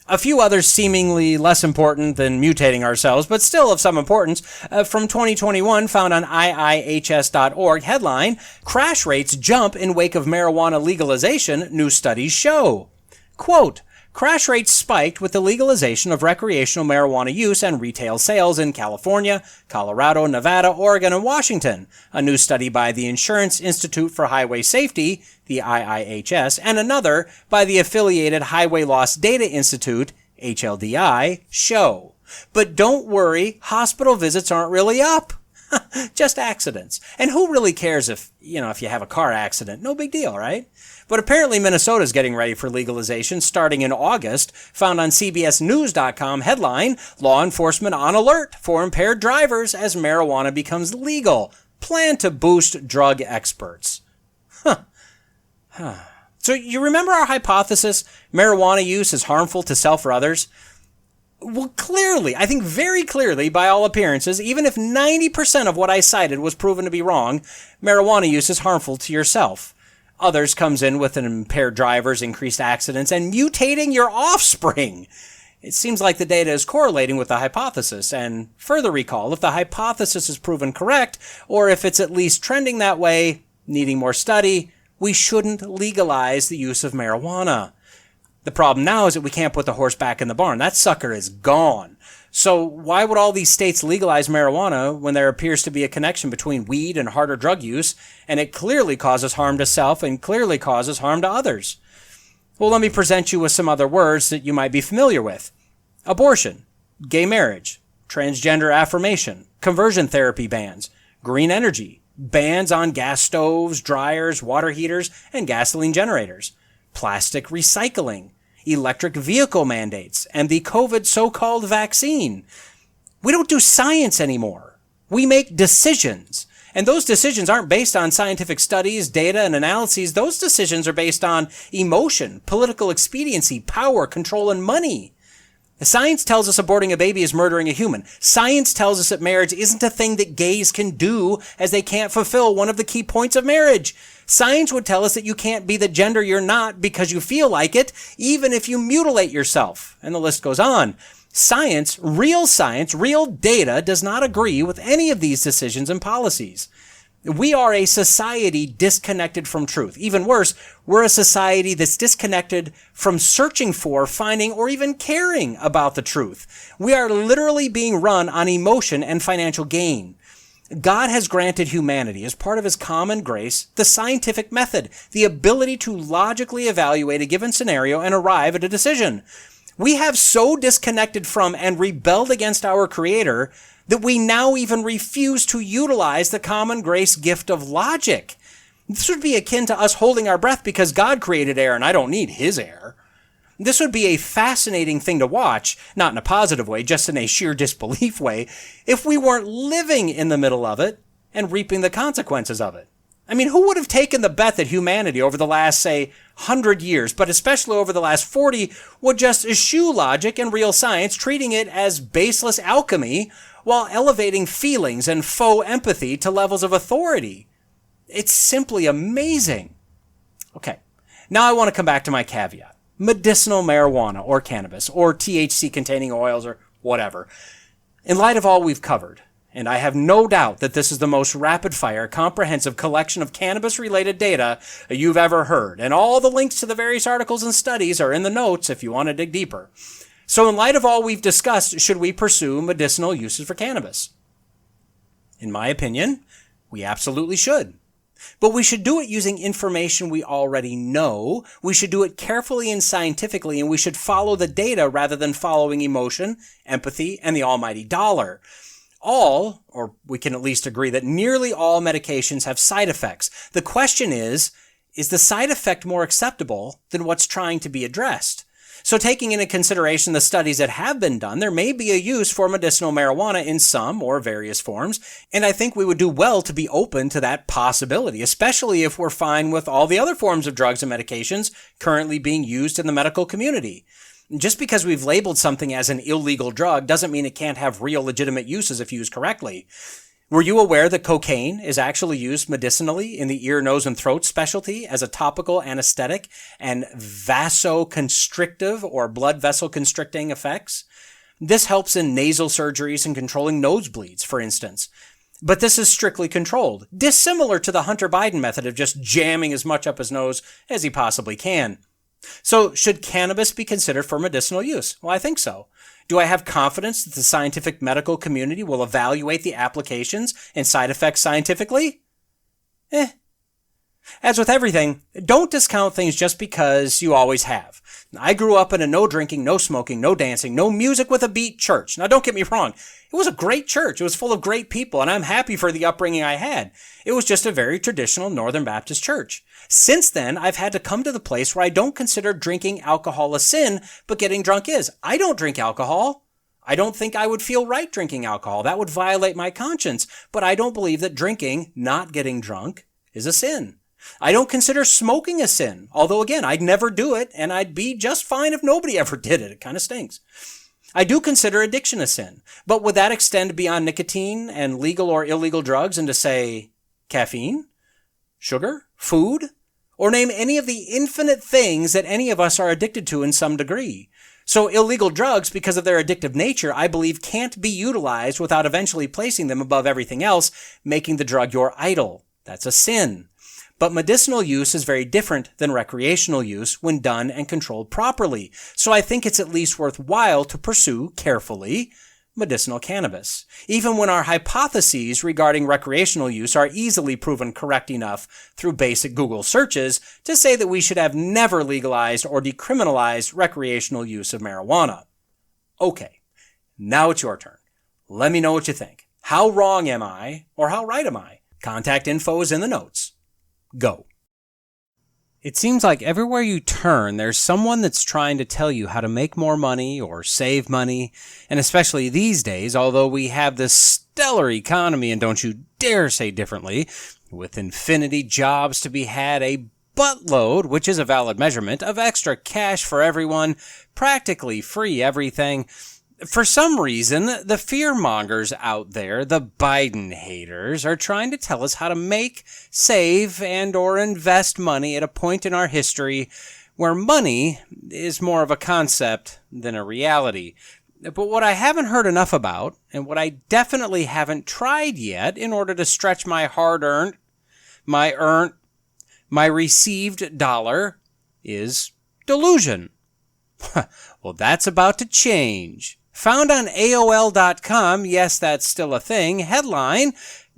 A few others seemingly less important than mutating ourselves, but still of some importance, from 2021 found on IIHS.org, headline, "Crash rates jump in wake of marijuana legalization, new studies show." Quote, "Crash rates spiked with the legalization of recreational marijuana use and retail sales in California, Colorado, Nevada, Oregon, and Washington. A new study by the Insurance Institute for Highway Safety, the IIHS, and another by the affiliated Highway Loss Data Institute, HLDI, show. But don't worry, hospital visits aren't really up. Just accidents. And who really cares if you have a car accident? No big deal, right? But apparently Minnesota's getting ready for legalization starting in August. Found on CBSNews.com headline, Law Enforcement on alert for impaired drivers as marijuana becomes legal. Plan to boost drug experts. So you remember our hypothesis, marijuana use is harmful to self or others? Well, clearly, I think very clearly, by all appearances, even if 90% of what I cited was proven to be wrong, marijuana use is harmful to yourself. Others comes in with an impaired drivers, increased accidents, and mutating your offspring. It seems like the data is correlating with the hypothesis, and further recall, if the hypothesis is proven correct, or if it's at least trending that way, needing more study, we shouldn't legalize the use of marijuana. The problem now is that we can't put the horse back in the barn. That sucker is gone. So why would all these states legalize marijuana when there appears to be a connection between weed and harder drug use, and it clearly causes harm to self and clearly causes harm to others? Well, let me present you with some other words that you might be familiar with. Abortion, gay marriage, transgender affirmation, conversion therapy bans, green energy, bans on gas stoves, dryers, water heaters, and gasoline generators, plastic recycling, electric vehicle mandates, and the COVID so-called vaccine. We don't do science anymore. We make decisions. And those decisions aren't based on scientific studies, data, and analyses. Those decisions are based on emotion, political expediency, power, control, and money. Science tells us aborting a baby is murdering a human. Science tells us that marriage isn't a thing that gays can do, as they can't fulfill one of the key points of marriage. Science would tell us that you can't be the gender you're not because you feel like it, even if you mutilate yourself. And the list goes on. Science, real data does not agree with any of these decisions and policies. We are a society disconnected from truth. Even worse, we're a society that's disconnected from searching for, finding, or even caring about the truth. We are literally being run on emotion and financial gain. God has granted humanity, as part of his common grace, the scientific method, the ability to logically evaluate a given scenario and arrive at a decision. We have so disconnected from and rebelled against our Creator that we now even refuse to utilize the common grace gift of logic. This would be akin to us holding our breath because God created air and I don't need his air. This would be a fascinating thing to watch, not in a positive way, just in a sheer disbelief way, if we weren't living in the middle of it and reaping the consequences of it. I mean, who would have taken the bet that humanity over the last, say, 100 years, but especially over the last 40, would just eschew logic and real science, treating it as baseless alchemy, while elevating feelings and faux empathy to levels of authority? It's simply amazing. Okay, now I want to come back to my caveat. Medicinal marijuana or cannabis or THC-containing oils or whatever. In light of all we've covered, and I have no doubt that this is the most rapid-fire, comprehensive collection of cannabis-related data you've ever heard, and all the links to the various articles and studies are in the notes if you want to dig deeper. So in light of all we've discussed, should we pursue medicinal uses for cannabis? In my opinion, we absolutely should. But we should do it using information we already know. We should do it carefully and scientifically, and we should follow the data rather than following emotion, empathy, and the almighty dollar. All, or we can at least agree that nearly all medications have side effects. The question is the side effect more acceptable than what's trying to be addressed? So taking into consideration the studies that have been done, there may be a use for medicinal marijuana in some or various forms, and I think we would do well to be open to that possibility, especially if we're fine with all the other forms of drugs and medications currently being used in the medical community. Just because we've labeled something as an illegal drug doesn't mean it can't have real legitimate uses if used correctly. Were you aware that cocaine is actually used medicinally in the ear, nose, and throat specialty as a topical anesthetic and vasoconstrictive or blood vessel constricting effects? This helps in nasal surgeries and controlling nosebleeds, for instance. But this is strictly controlled, dissimilar to the Hunter Biden method of just jamming as much up his nose as he possibly can. So, should cannabis be considered for medicinal use? Well, I think so. Do I have confidence that the scientific medical community will evaluate the applications and side effects scientifically? As with everything, don't discount things just because you always have. I grew up in a no drinking, no smoking, no dancing, no music with a beat church. Now don't get me wrong, it was a great church. It was full of great people, and I'm happy for the upbringing I had. It was just a very traditional Northern Baptist church. Since then, I've had to come to the place where I don't consider drinking alcohol a sin, but getting drunk is. I don't drink alcohol. I don't think I would feel right drinking alcohol. That would violate my conscience. But I don't believe that drinking, not getting drunk, is a sin. I don't consider smoking a sin, although again, I'd never do it, and I'd be just fine if nobody ever did it. It kind of stinks. I do consider addiction a sin, but would that extend beyond nicotine and legal or illegal drugs into, say, caffeine, sugar, food, or name any of the infinite things that any of us are addicted to in some degree? So illegal drugs, because of their addictive nature, I believe can't be utilized without eventually placing them above everything else, making the drug your idol. That's a sin. But medicinal use is very different than recreational use when done and controlled properly. So I think it's at least worthwhile to pursue carefully medicinal cannabis, even when our hypotheses regarding recreational use are easily proven correct enough through basic Google searches to say that we should have never legalized or decriminalized recreational use of marijuana. Okay, now it's your turn. Let me know what you think. How wrong am I, or how right am I? Contact info is in the notes. Go. It seems like everywhere you turn, there's someone that's trying to tell you how to make more money or save money. And especially these days, although we have this stellar economy, and don't you dare say differently, with infinity jobs to be had, a buttload, which is a valid measurement, of extra cash for everyone, practically free everything. For some reason, the fearmongers out there, the Biden haters, are trying to tell us how to make, save, and or invest money at a point in our history where money is more of a concept than a reality. But what I haven't heard enough about, and what I definitely haven't tried yet in order to stretch my hard-earned, my received dollar, is delusion. Well, that's about to change. Found on AOL.com, yes, that's still a thing, headline,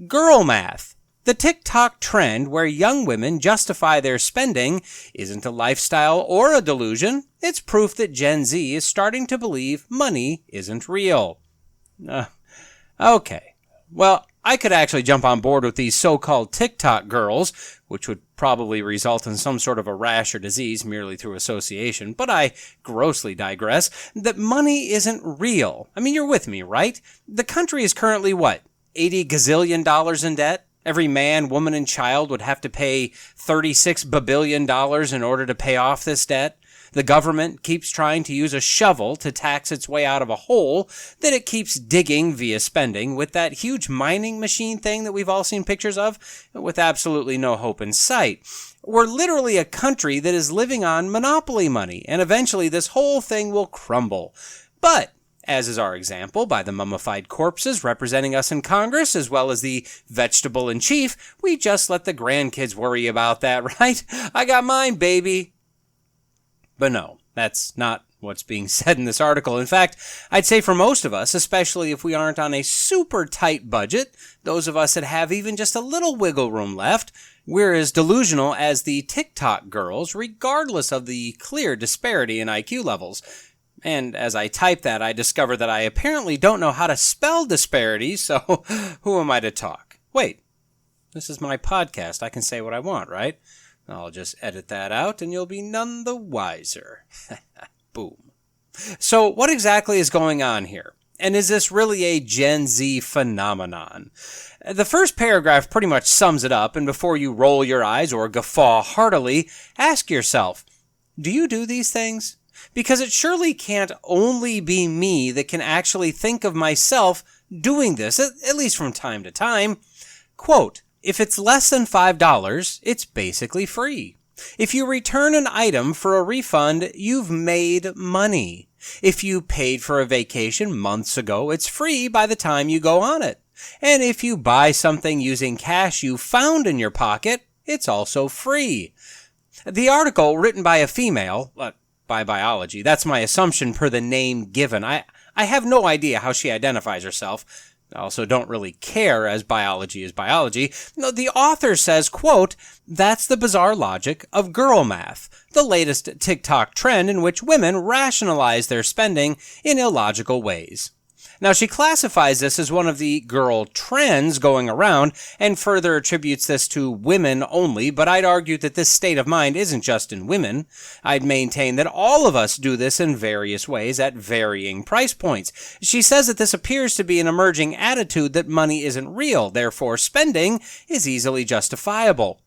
Girl Math. The TikTok trend where young women justify their spending isn't a lifestyle or a delusion. It's proof that Gen Z is starting to believe money isn't real. Okay. Well, I could actually jump on board with these so-called TikTok girls, which would probably result in some sort of a rash or disease merely through association, but I grossly digress, that money isn't real. I mean, you're with me, right? The country is currently, what, $80 gazillion in debt? Every man, woman, and child would have to pay $36 billion in order to pay off this debt. The government keeps trying to use a shovel to tax its way out of a hole that it keeps digging via spending with that huge mining machine thing that we've all seen pictures of, with absolutely no hope in sight. We're literally a country that is living on monopoly money, and eventually this whole thing will crumble. But, as is our example, by the mummified corpses representing us in Congress, as well as the vegetable in chief, we just let the grandkids worry about that, right? I got mine, baby. But no, that's not what's being said in this article. In fact, I'd say for most of us, especially if we aren't on a super tight budget, those of us that have even just a little wiggle room left, we're as delusional as the TikTok girls, regardless of the clear disparity in IQ levels. And as I type that, I discover that I apparently don't know how to spell disparity, so who am I to talk? Wait, this is my podcast. I can say what I want, right? I'll just edit that out and you'll be none the wiser. Boom. So what exactly is going on here? And is this really a Gen Z phenomenon? The first paragraph pretty much sums it up, and before you roll your eyes or guffaw heartily, ask yourself, do you do these things? Because it surely can't only be me that can actually think of myself doing this, at least from time to time. Quote, if it's less than $5, it's basically free. If you return an item for a refund, you've made money. If you paid for a vacation months ago, it's free by the time you go on it. And if you buy something using cash you found in your pocket, it's also free. The article, written by a female, by biology, that's my assumption per the name given. I have no idea how she identifies herself. also don't really care, as biology is biology. No, the author says, quote, "That's the bizarre logic of girl math, the latest TikTok trend in which women rationalize their spending in illogical ways." Now, she classifies this as one of the girl trends going around and further attributes this to women only, but I'd argue that this state of mind isn't just in women. I'd maintain that all of us do this in various ways at varying price points. She says that this appears to be an emerging attitude that money isn't real, therefore spending is easily justifiable.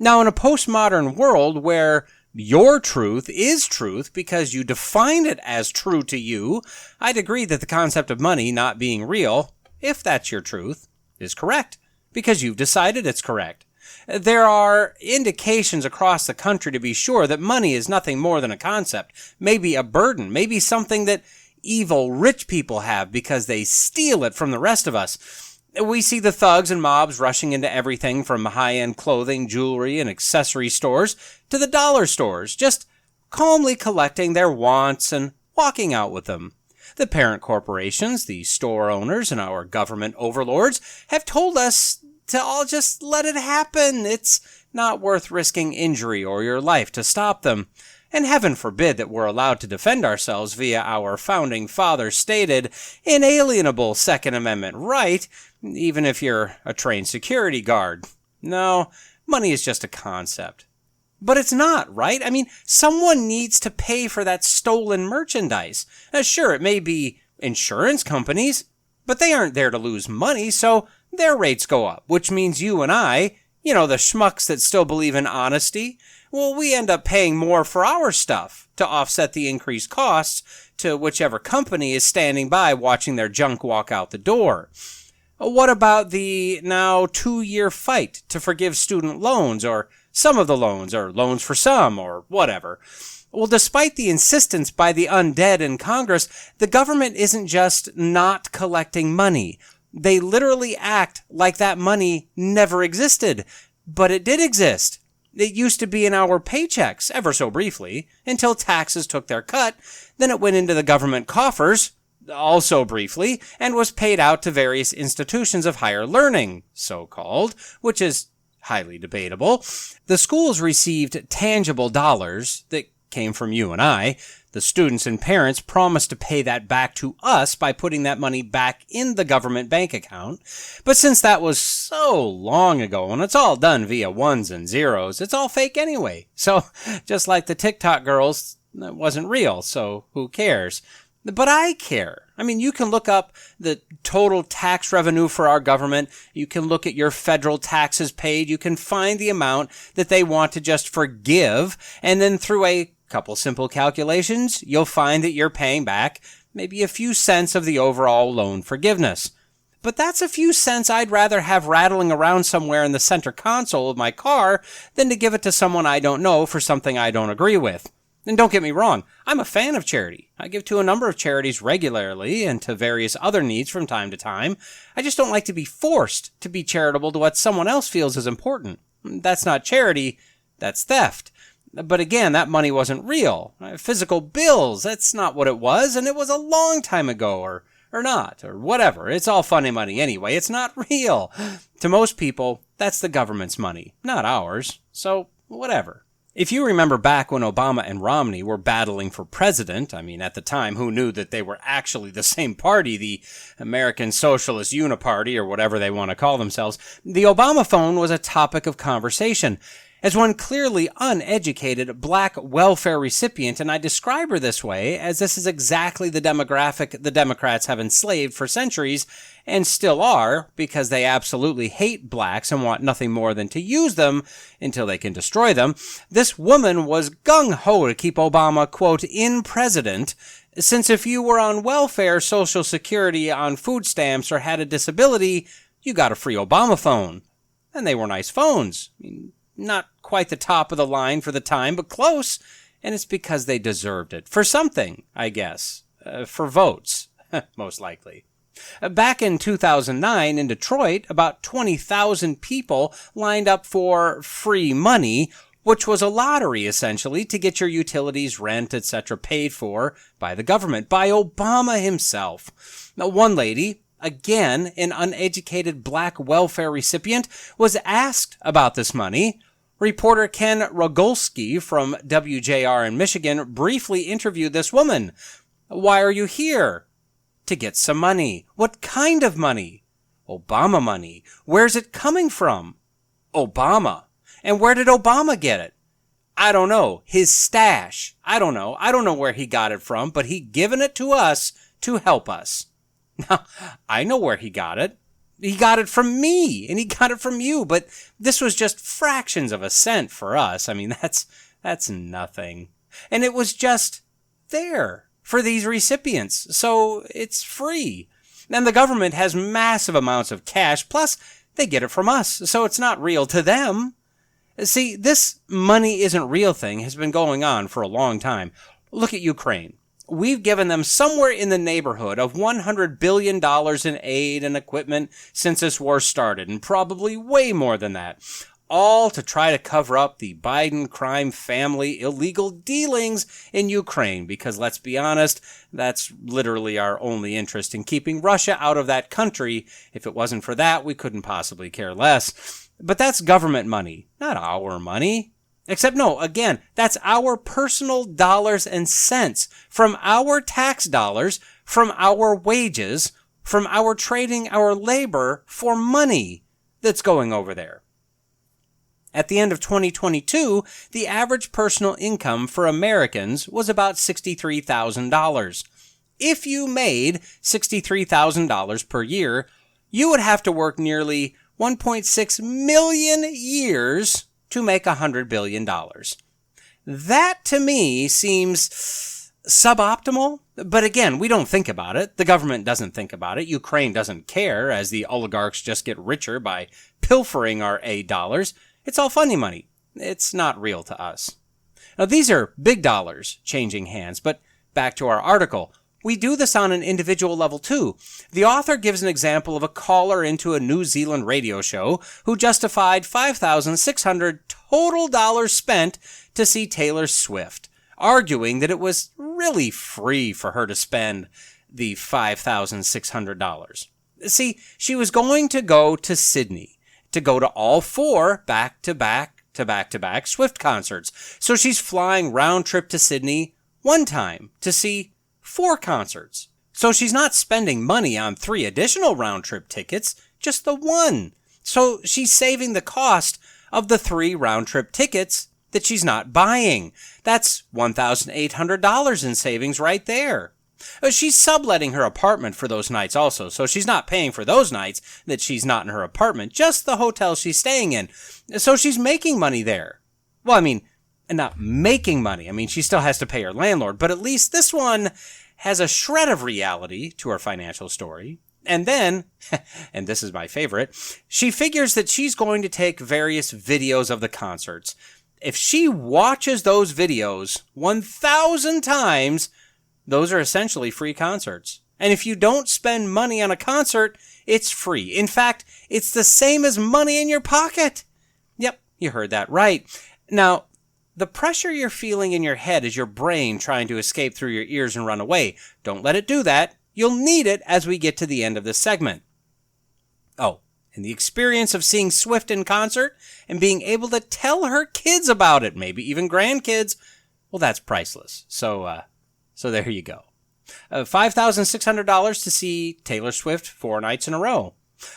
Now, in a postmodern world where your truth is truth because you define it as true to you, I'd agree that the concept of money not being real, if that's your truth, is correct, because you've decided it's correct. There are indications across the country, to be sure, that money is nothing more than a concept, maybe a burden, maybe something that evil rich people have because they steal it from the rest of us. We see the thugs and mobs rushing into everything from high-end clothing, jewelry, and accessory stores to the dollar stores, just calmly collecting their wants and walking out with them. The parent corporations, the store owners, and our government overlords have told us to all just let it happen. It's not worth risking injury or your life to stop them. And heaven forbid that we're allowed to defend ourselves via our founding fathers' stated, inalienable Second Amendment right, even if you're a trained security guard. No, money is just a concept. But it's not, right? I mean, someone needs to pay for that stolen merchandise. Now, sure, it may be insurance companies, but they aren't there to lose money, so their rates go up, which means you and I, the schmucks that still believe in honesty, well, we end up paying more for our stuff to offset the increased costs to whichever company is standing by watching their junk walk out the door. What about the now 2-year fight to forgive student loans, or some of the loans, or loans for some, or whatever? Well, despite the insistence by the undead in Congress, the government isn't just not collecting money. They literally act like that money never existed, but it did exist. It used to be in our paychecks, ever so briefly, until taxes took their cut. Then it went into the government coffers, also briefly, and was paid out to various institutions of higher learning, so-called, which is highly debatable. The schools received tangible dollars that came from you and I. The students and parents promised to pay that back to us by putting that money back in the government bank account. But since that was so long ago, and it's all done via ones and zeros, it's all fake anyway. So, just like the TikTok girls, it wasn't real, so who cares? But I care. I mean, you can look up the total tax revenue for our government. You can look at your federal taxes paid. You can find the amount that they want to just forgive. And then through a couple simple calculations, you'll find that you're paying back maybe a few cents of the overall loan forgiveness. But that's a few cents I'd rather have rattling around somewhere in the center console of my car than to give it to someone I don't know for something I don't agree with. And don't get me wrong, I'm a fan of charity. I give to a number of charities regularly and to various other needs from time to time. I just don't like to be forced to be charitable to what someone else feels is important. That's not charity, that's theft. But again, that money wasn't real. Physical bills, that's not what it was, and it was a long time ago, or not, or whatever. It's all funny money anyway. It's not real. To most people, that's the government's money, not ours. So, whatever. If you remember back when Obama and Romney were battling for president, I mean, at the time, who knew that they were actually the same party, the American Socialist Uniparty, or whatever they want to call themselves, the Obama phone was a topic of conversation. As one clearly uneducated black welfare recipient, and I describe her this way, as this is exactly the demographic the Democrats have enslaved for centuries, and still are, because they absolutely hate blacks and want nothing more than to use them until they can destroy them. This woman was gung-ho to keep Obama, quote, in president, since if you were on welfare, Social Security, on food stamps, or had a disability, you got a free Obama phone. And they were nice phones. I mean, not quite the top of the line for the time, but close. And it's because they deserved it. For something, I guess. For votes, most likely. Back in 2009 in Detroit, about 20,000 people lined up for free money, which was a lottery, essentially, to get your utilities, rent, etc. paid for by the government, by Obama himself. Now, one lady, again, an uneducated black welfare recipient, was asked about this money. Reporter Ken Rogolsky from WJR in Michigan briefly interviewed this woman. "Why are you here?" "To get some money." "What kind of money?" "Obama money." "Where's it coming from?" "Obama." "And where did Obama get it?" "I don't know. His stash." I don't know where he got it from, but he given it to us to help us." Now, I know where he got it. He got it from me, and he got it from you, but this was just fractions of a cent for us. I mean, that's nothing. And it was just there for these recipients, so it's free. And the government has massive amounts of cash, plus they get it from us, so it's not real to them. See, this money isn't real thing has been going on for a long time. Look at Ukraine. We've given them somewhere in the neighborhood of $100 billion in aid and equipment since this war started, and probably way more than that, all to try to cover up the Biden crime family illegal dealings in Ukraine, because let's be honest, that's literally our only interest in keeping Russia out of that country. If it wasn't for that, we couldn't possibly care less. But that's government money, not our money. Except no, again, that's our personal dollars and cents from our tax dollars, from our wages, from our trading our labor for money that's going over there. At the end of 2022, the average personal income for Americans was about $63,000. If you made $63,000 per year, you would have to work nearly 1.6 million years to make $100 billion. That, to me, seems suboptimal. But again, we don't think about it. The government doesn't think about it. Ukraine doesn't care, as the oligarchs just get richer by pilfering our aid dollars. It's all funny money. It's not real to us. Now, these are big dollars changing hands, but back to our article. We do this on an individual level too. The author gives an example of a caller into a New Zealand radio show who justified $5,600 total dollars spent to see Taylor Swift, arguing that it was really free for her to spend the $5,600. See, she was going to go to Sydney, to go to all 4 back-to-back Swift concerts. So she's flying round trip to Sydney one time to see 4 concerts. So she's not spending money on 3 additional round-trip tickets, just the one. So she's saving the cost of the 3 round-trip tickets that she's not buying. That's $1,800 in savings right there. She's subletting her apartment for those nights also, so she's not paying for those nights that she's not in her apartment, just the hotel she's staying in. So she's making money there. Well, I mean, and not making money. I mean, she still has to pay her landlord, but at least this one has a shred of reality to her financial story. And then, and this is my favorite, she figures that she's going to take various videos of the concerts. If she watches those videos 1,000 times, those are essentially free concerts. And if you don't spend money on a concert, it's free. In fact, it's the same as money in your pocket. Yep, you heard that right. Now, the pressure you're feeling in your head is your brain trying to escape through your ears and run away. Don't let it do that. You'll need it as we get to the end of this segment. Oh, and the experience of seeing Swift in concert and being able to tell her kids about it, maybe even grandkids, well, that's priceless. So there you go. $5,600 to see Taylor Swift 4 nights in a row.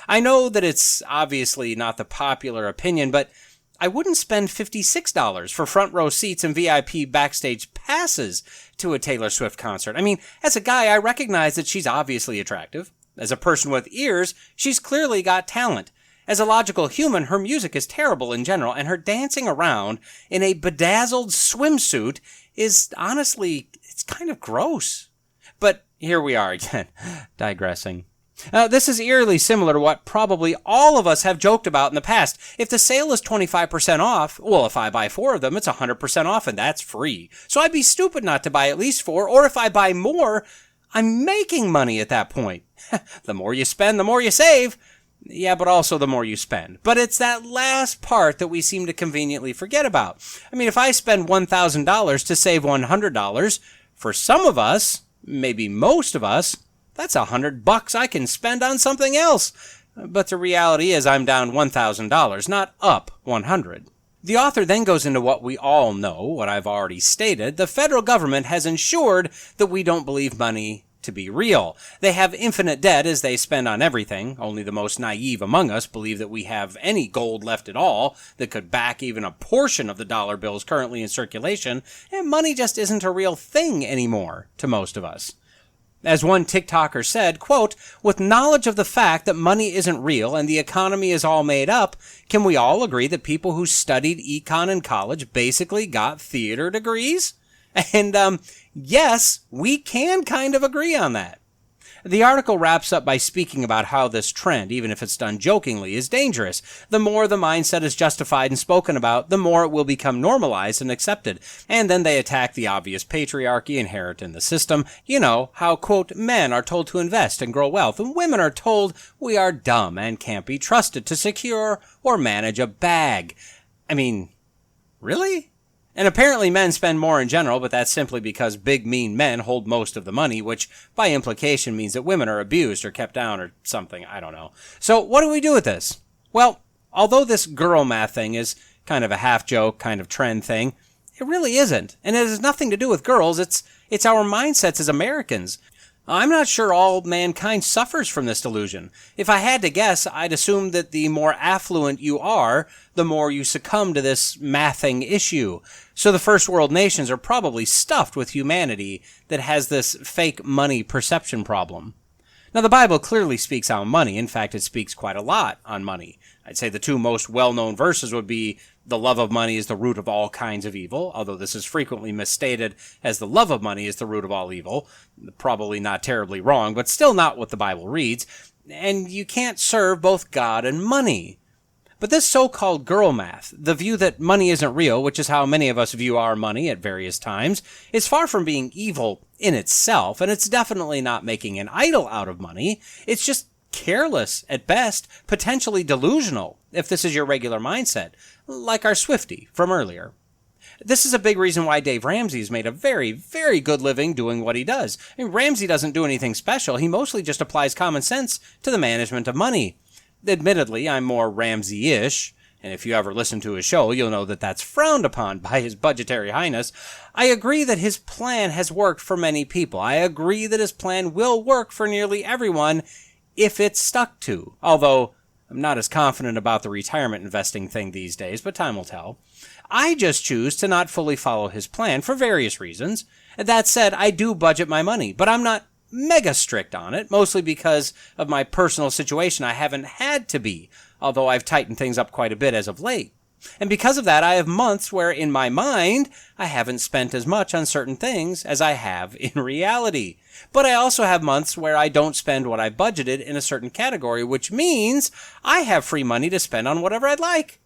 I know that it's obviously not the popular opinion, but I wouldn't spend $56 for front row seats and VIP backstage passes to a Taylor Swift concert. I mean, as a guy, I recognize that she's obviously attractive. As a person with ears, she's clearly got talent. As a logical human, her music is terrible in general, and her dancing around in a bedazzled swimsuit is honestly, it's kind of gross. But here we are again, digressing. This is eerily similar to what probably all of us have joked about in the past. If the sale is 25% off, well, if I buy 4 of them, it's 100% off, and that's free. So I'd be stupid not to buy at least 4, or if I buy more, I'm making money at that point. The more you spend, the more you save. Yeah, but also the more you spend. But it's that last part that we seem to conveniently forget about. I mean, if I spend $1,000 to save $100, for some of us, maybe most of us, that's $100 I can spend on something else. But the reality is I'm down $1,000, not up $100. The author then goes into what we all know, what I've already stated. The federal government has ensured that we don't believe money to be real. They have infinite debt as they spend on everything. Only the most naive among us believe that we have any gold left at all that could back even a portion of the dollar bills currently in circulation, and money just isn't a real thing anymore to most of us. As one TikToker said, quote, with knowledge of the fact that money isn't real and the economy is all made up, can we all agree that people who studied econ in college basically got theater degrees? And, yes, we can kind of agree on that. The article wraps up by speaking about how this trend, even if it's done jokingly, is dangerous. The more the mindset is justified and spoken about, the more it will become normalized and accepted. And then they attack the obvious patriarchy inherent in the system. You know, how, quote, men are told to invest and grow wealth, and women are told we are dumb and can't be trusted to secure or manage a bag. I mean, really? And apparently men spend more in general, but that's simply because big, mean men hold most of the money, which by implication means that women are abused or kept down or something. I don't know. So what do we do with this? Well, although this girl math thing is kind of a half joke, kind of trend thing, it really isn't. And it has nothing to do with girls. It's our mindsets as Americans. I'm not sure all mankind suffers from this delusion. If I had to guess, I'd assume that the more affluent you are, the more you succumb to this mathing issue. So the first world nations are probably stuffed with humanity that has this fake money perception problem. Now, the Bible clearly speaks on money. In fact, it speaks quite a lot on money. I'd say the two most well-known verses would be the love of money is the root of all kinds of evil, although this is frequently misstated as the love of money is the root of all evil. Probably not terribly wrong, but still not what the Bible reads. And you can't serve both God and money. But this so-called girl math, the view that money isn't real, which is how many of us view our money at various times, is far from being evil in itself, and it's definitely not making an idol out of money. It's just careless at best, potentially delusional, if this is your regular mindset, like our Swiftie from earlier. This is a big reason why Dave Ramsey has made a very, very good living doing what he does. I mean, Ramsey doesn't do anything special. He mostly just applies common sense to the management of money. Admittedly, I'm more Ramsey-ish, and if you ever listen to his show, you'll know that that's frowned upon by His Budgetary Highness. I agree that his plan has worked for many people. I agree that his plan will work for nearly everyone if it's stuck to, although I'm not as confident about the retirement investing thing these days, but time will tell. I just choose to not fully follow his plan for various reasons. That said, I do budget my money, but I'm not mega strict on it, mostly because of my personal situation. I haven't had to be, although I've tightened things up quite a bit as of late. And because of that, I have months where, in my mind, I haven't spent as much on certain things as I have in reality. But I also have months where I don't spend what I budgeted in a certain category, which means I have free money to spend on whatever I'd like.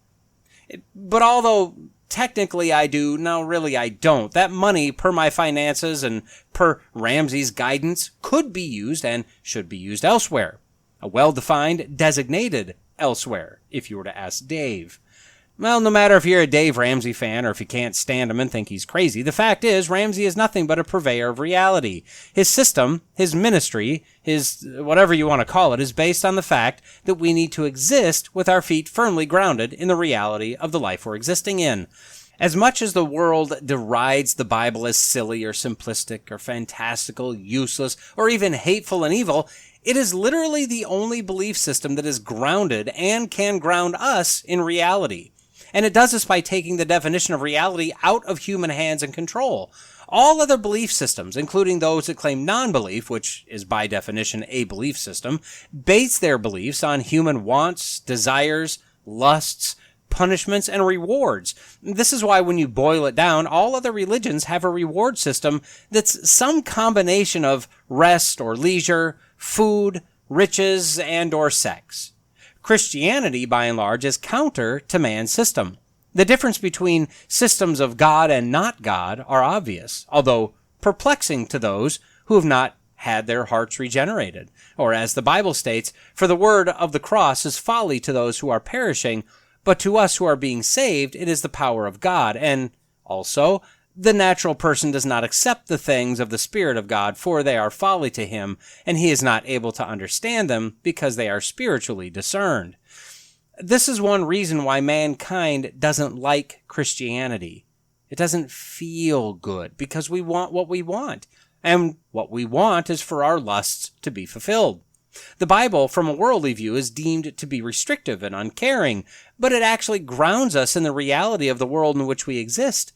But although technically I do, no, really I don't. That money, per my finances and per Ramsey's guidance, could be used and should be used elsewhere. A well-defined, designated elsewhere, if you were to ask Dave. Well, no matter if you're a Dave Ramsey fan or if you can't stand him and think he's crazy, the fact is Ramsey is nothing but a purveyor of reality. His system, his ministry, his whatever you want to call it, is based on the fact that we need to exist with our feet firmly grounded in the reality of the life we're existing in. As much as the world derides the Bible as silly or simplistic or fantastical, useless, or even hateful and evil, it is literally the only belief system that is grounded and can ground us in reality. And it does this by taking the definition of reality out of human hands and control. All other belief systems, including those that claim non-belief, which is by definition a belief system, base their beliefs on human wants, desires, lusts, punishments, and rewards. This is why when you boil it down, all other religions have a reward system that's some combination of rest or leisure, food, riches, and or sex. Christianity, by and large, is counter to man's system. The difference between systems of God and not God are obvious, although perplexing to those who have not had their hearts regenerated. Or as the Bible states, for the word of the cross is folly to those who are perishing, but to us who are being saved, it is the power of God. And also, The natural person does not accept the things of the Spirit of God, for they are folly to him, and he is not able to understand them because they are spiritually discerned. This is one reason why mankind doesn't like Christianity. It doesn't feel good because we want what we want, and what we want is for our lusts to be fulfilled. The Bible, from a worldly view, is deemed to be restrictive and uncaring, but it actually grounds us in the reality of the world in which we exist.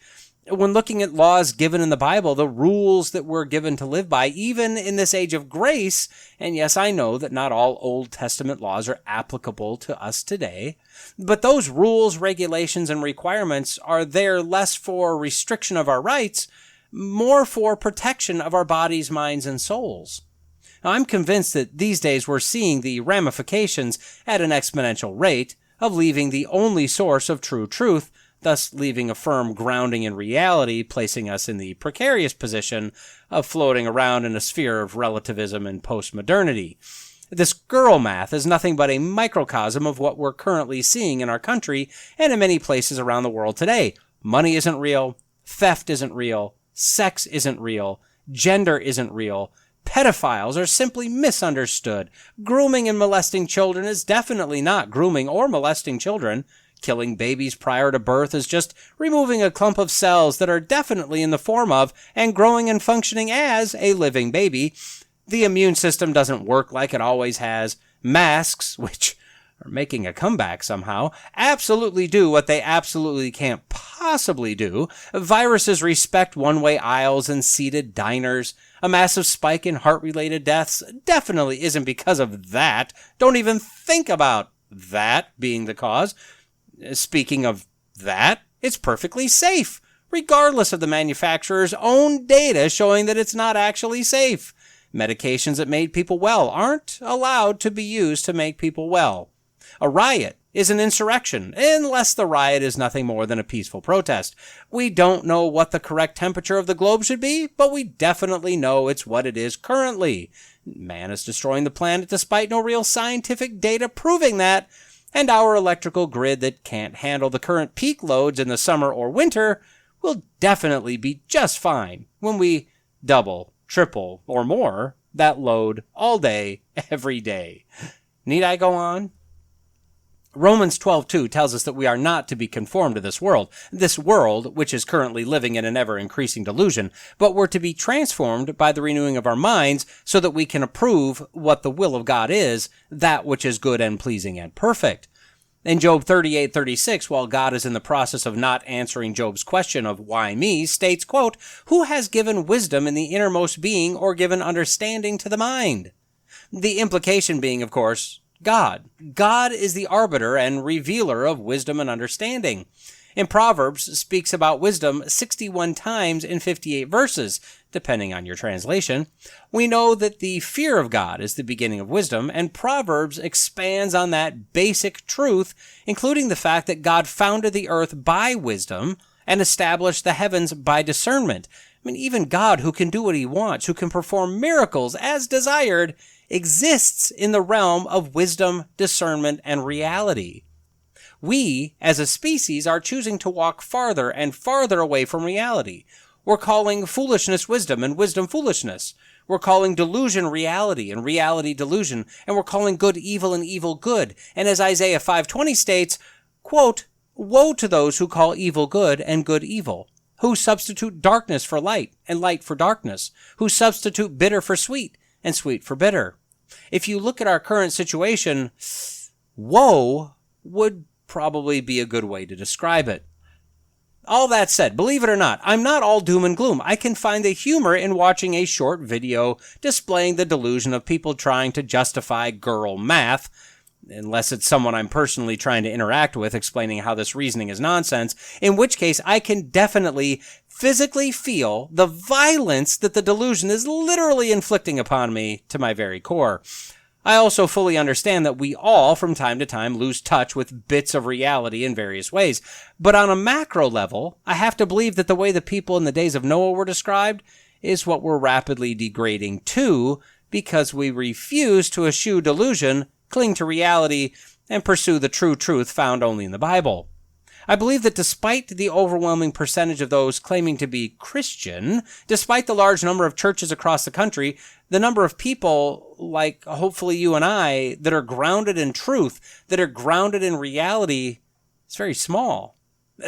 When looking at laws given in the Bible, the rules that we're given to live by, even in this age of grace, and yes, I know that not all Old Testament laws are applicable to us today, but those rules, regulations, and requirements are there less for restriction of our rights, more for protection of our bodies, minds, and souls. Now, I'm convinced that these days we're seeing the ramifications at an exponential rate of leaving the only source of true truth, thus leaving a firm grounding in reality, placing us in the precarious position of floating around in a sphere of relativism and postmodernity. This girl math is nothing but a microcosm of what we're currently seeing in our country and in many places around the world today. Money isn't real, theft isn't real, sex isn't real, gender isn't real, pedophiles are simply misunderstood. Grooming and molesting children is definitely not grooming or molesting children. Killing babies prior to birth is just removing a clump of cells that are definitely in the form of and growing and functioning as a living baby. The immune system doesn't work like it always has. Masks, which are making a comeback somehow, absolutely do what they absolutely can't possibly do. Viruses respect one-way aisles and seated diners. A massive spike in heart-related deaths definitely isn't because of that. Don't even think about that being the cause. Speaking of that, it's perfectly safe, regardless of the manufacturer's own data showing that it's not actually safe. Medications that made people well aren't allowed to be used to make people well. A riot is an insurrection, unless the riot is nothing more than a peaceful protest. We don't know what the correct temperature of the globe should be, but we definitely know it's what it is currently. Man is destroying the planet despite no real scientific data proving that, and our electrical grid that can't handle the current peak loads in the summer or winter will definitely be just fine when we double, triple, or more that load all day, every day. Need I go on? Romans 12:2 tells us that we are not to be conformed to this world, which is currently living in an ever-increasing delusion, but we're to be transformed by the renewing of our minds so that we can approve what the will of God is, that which is good and pleasing and perfect. In Job 38:36, while God is in the process of not answering Job's question of why me, states, quote, "Who has given wisdom in the innermost being or given understanding to the mind?" The implication being, of course, God. God is the arbiter and revealer of wisdom and understanding. In Proverbs, speaks about wisdom 61 times in 58 verses, depending on your translation. We know that the fear of God is the beginning of wisdom, and Proverbs expands on that basic truth, including the fact that God founded the earth by wisdom and established the heavens by discernment. I mean, even God, who can do what he wants, who can perform miracles as desired, exists in the realm of wisdom, discernment, and reality. We, as a species, are choosing to walk farther and farther away from reality. We're calling foolishness wisdom and wisdom foolishness. We're calling delusion reality and reality delusion, and we're calling good evil and evil good. And as Isaiah 5:20 states, quote, "Woe to those who call evil good and good evil, who substitute darkness for light and light for darkness, who substitute bitter for sweet and sweet for bitter." If you look at our current situation, woe would probably be a good way to describe it. All that said, believe it or not, I'm not all doom and gloom. I can find the humor in watching a short video displaying the delusion of people trying to justify girl math, unless it's someone I'm personally trying to interact with explaining how this reasoning is nonsense, in which case I can definitely physically feel the violence that the delusion is literally inflicting upon me to my very core. I also fully understand that we all, from time to time, lose touch with bits of reality in various ways. But on a macro level, I have to believe that the way the people in the days of Noah were described is what we're rapidly degrading to, because we refuse to eschew delusion, cling to reality, and pursue the true truth found only in the Bible. I believe that despite the overwhelming percentage of those claiming to be Christian, despite the large number of churches across the country, the number of people, like hopefully you and I, that are grounded in truth, that are grounded in reality, is very small.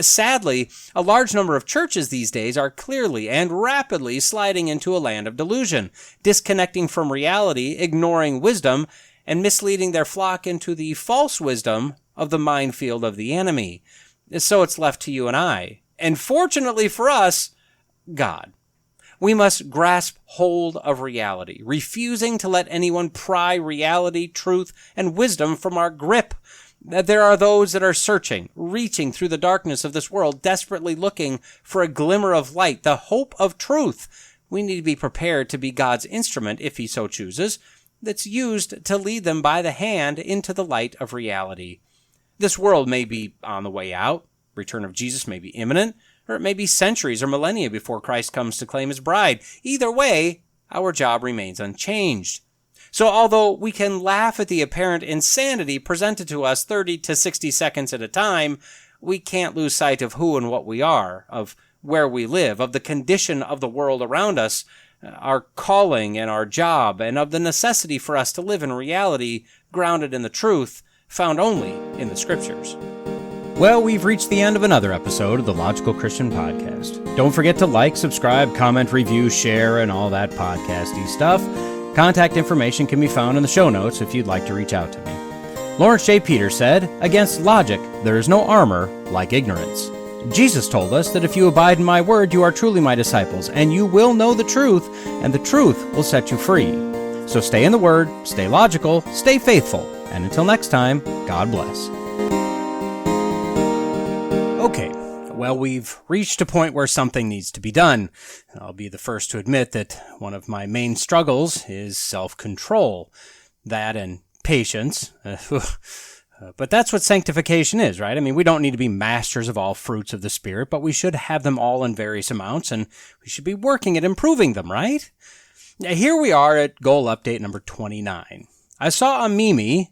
Sadly, a large number of churches these days are clearly and rapidly sliding into a land of delusion, disconnecting from reality, ignoring wisdom, and misleading their flock into the false wisdom of the minefield of the enemy. So it's left to you and I, and fortunately for us, God. We must grasp hold of reality, refusing to let anyone pry reality, truth, and wisdom from our grip. There are those that are searching, reaching through the darkness of this world, desperately looking for a glimmer of light, the hope of truth. We need to be prepared to be God's instrument, if He so chooses, that's used to lead them by the hand into the light of reality. This world may be on the way out, return of Jesus may be imminent, or it may be centuries or millennia before Christ comes to claim His bride. Either way, our job remains unchanged. So although we can laugh at the apparent insanity presented to us 30 to 60 seconds at a time, we can't lose sight of who and what we are, of where we live, of the condition of the world around us, our calling and our job, and of the necessity for us to live in reality grounded in the truth found only in the Scriptures. Well, we've reached the end of another episode of the Logical Christian Podcast. Don't forget to like, subscribe, comment, review, share, and all that podcasty stuff. Contact information can be found in the show notes if you'd like to reach out to me. Lawrence J. Peters said, "Against logic, there is no armor like ignorance." Jesus told us that if you abide in my word, you are truly my disciples, and you will know the truth, and the truth will set you free. So stay in the word, stay logical, stay faithful, and until next time, God bless. Okay, well, we've reached a point where something needs to be done. I'll be the first to admit that one of my main struggles is self-control. That and patience. But that's what sanctification is, right? I mean, we don't need to be masters of all fruits of the Spirit, but we should have them all in various amounts, and we should be working at improving them, right? Now, here we are at goal update number 29. I saw a meme.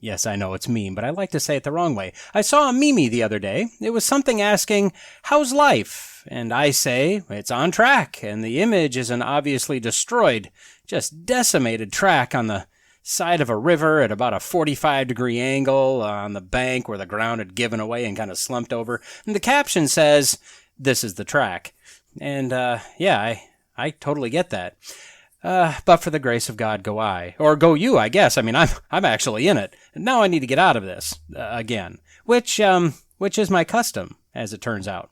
Yes, I know it's meme, but I like to say it the wrong way. I saw a meme the other day. It was something asking, "How's life?" And I say, "It's on track." And the image is an obviously destroyed, just decimated track on the side of a river at about a 45-degree angle on the bank where the ground had given away and kind of slumped over. And the caption says, "This is the track." And yeah, I totally get that. But for the grace of God go I. Or go you, I guess. I mean, I'm actually in it. Now I need to get out of this again, which is my custom, as it turns out.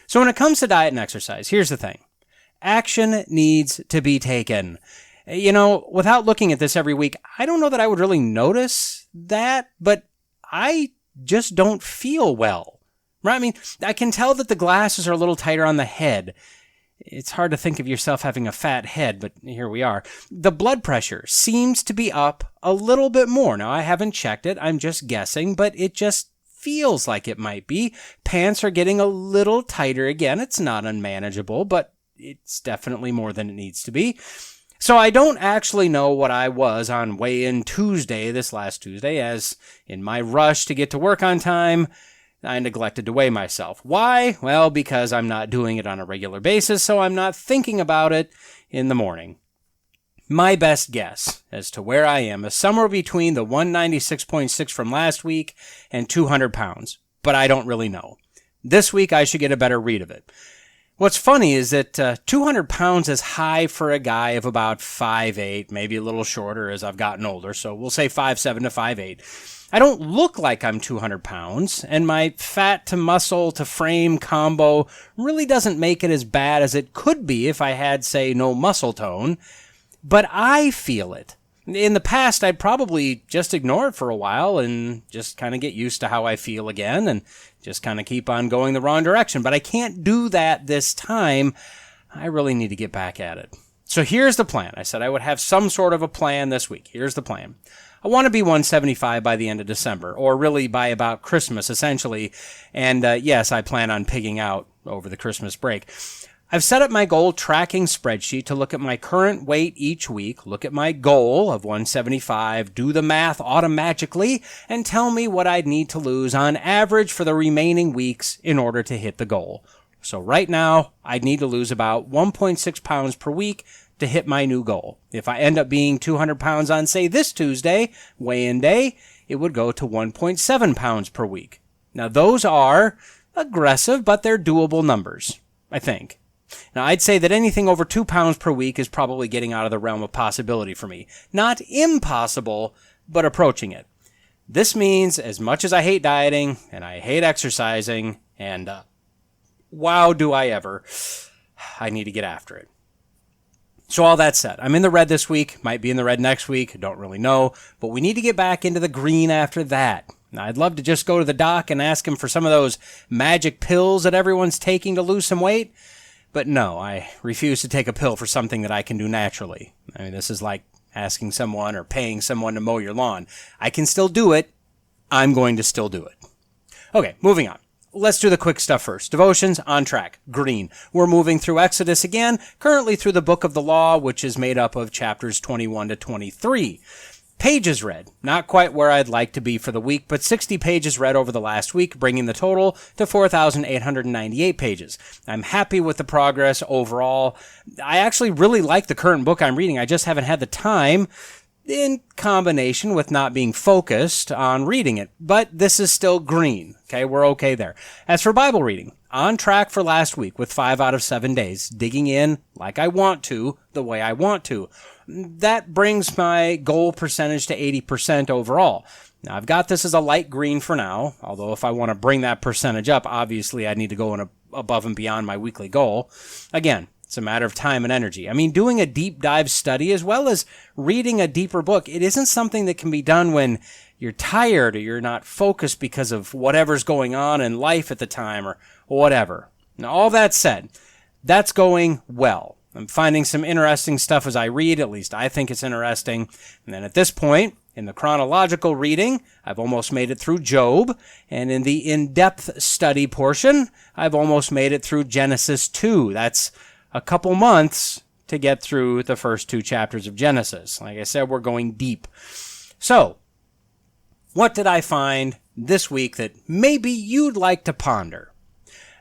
So when it comes to diet and exercise, here's the thing. Action needs to be taken. You know, without looking at this every week, I don't know that I would really notice that, but I just don't feel well. Right? I mean, I can tell that the glasses are a little tighter on the head. It's hard to think of yourself having a fat head, but here we are. The blood pressure seems to be up a little bit more. Now, I haven't checked it. I'm just guessing, but it just feels like it might be. Pants are getting a little tighter again. It's not unmanageable, but it's definitely more than it needs to be. So I don't actually know what I was on weigh-in Tuesday, this last Tuesday, as in my rush to get to work on time, I neglected to weigh myself. Why? Well, because I'm not doing it on a regular basis, so I'm not thinking about it in the morning. My best guess as to where I am is somewhere between the 196.6 from last week and 200 pounds, but I don't really know. This week I should get a better read of it. What's funny is that 200 pounds is high for a guy of about 5'8", maybe a little shorter as I've gotten older, so we'll say 5'7" to 5'8". I don't look like I'm 200 pounds, and my fat to muscle to frame combo really doesn't make it as bad as it could be if I had, say, no muscle tone, but I feel it. In the past, I'd probably just ignore it for a while and just kind of get used to how I feel again and just kind of keep on going the wrong direction. But I can't do that this time. I really need to get back at it. So here's the plan. I said I would have some sort of a plan this week. Here's the plan. I want to be 175 by the end of December, or really by about Christmas, essentially. And yes, I plan on pigging out over the Christmas break. I've set up my goal tracking spreadsheet to look at my current weight each week, look at my goal of 175, do the math automatically, and tell me what I'd need to lose on average for the remaining weeks in order to hit the goal. So right now, I'd need to lose about 1.6 pounds per week to hit my new goal. If I end up being 200 pounds on, say, this Tuesday, weigh-in day, it would go to 1.7 pounds per week. Now, those are aggressive, but they're doable numbers, I think. Now, I'd say that anything over 2 pounds per week is probably getting out of the realm of possibility for me. Not impossible, but approaching it. This means, as much as I hate dieting, and I hate exercising, and wow, do I ever, I need to get after it. So all that said, I'm in the red this week, might be in the red next week, don't really know, but we need to get back into the green after that. Now, I'd love to just go to the doc and ask him for some of those magic pills that everyone's taking to lose some weight. But no, I refuse to take a pill for something that I can do naturally. I mean, this is like asking someone or paying someone to mow your lawn. I can still do it. I'm going to still do it. Okay, moving on. Let's do the quick stuff first. Devotions, on track, green. We're moving through Exodus again, currently through the book of the law, which is made up of chapters 21 to 23. Pages read, not quite where I'd like to be for the week, but 60 pages read over the last week, bringing the total to 4,898 pages. I'm happy with the progress overall. I actually really like the current book I'm reading. I just haven't had the time, in combination with not being focused on reading it. But this is still green. Okay, we're okay there. As for Bible reading, on track for last week with 5 out of 7 days, digging in like I want to, the way I want to. That brings my goal percentage to 80% overall. Now, I've got this as a light green for now, although if I want to bring that percentage up, obviously I need to go above and beyond my weekly goal. Again, it's a matter of time and energy. I mean, doing a deep dive study as well as reading a deeper book, it isn't something that can be done when you're tired or you're not focused because of whatever's going on in life at the time or whatever. Now, all that said, that's going well. I'm finding some interesting stuff as I read, at least I think it's interesting. And then at this point, in the chronological reading, I've almost made it through Job. And in the in-depth study portion, I've almost made it through Genesis 2. That's a couple months to get through the first 2 chapters of Genesis. Like I said, we're going deep. So, what did I find this week that maybe you'd like to ponder?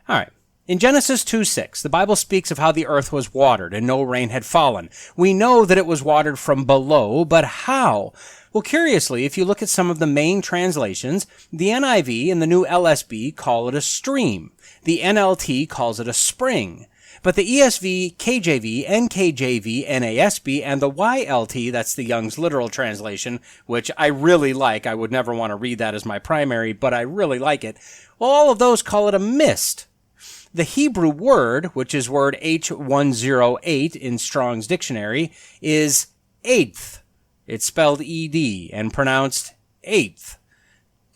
All right. In Genesis 2:6, the Bible speaks of how the earth was watered and no rain had fallen. We know that it was watered from below, but how? Well, curiously, if you look at some of the main translations, the NIV and the new LSB call it a stream. The NLT calls it a spring. But the ESV, KJV, NKJV, NASB, and the YLT, that's the Young's literal translation, which I really like. I would never want to read that as my primary, but I really like it. Well, all of those call it a mist. The Hebrew word, which is word H108 in Strong's dictionary, is eighth. It's spelled ED and pronounced eighth,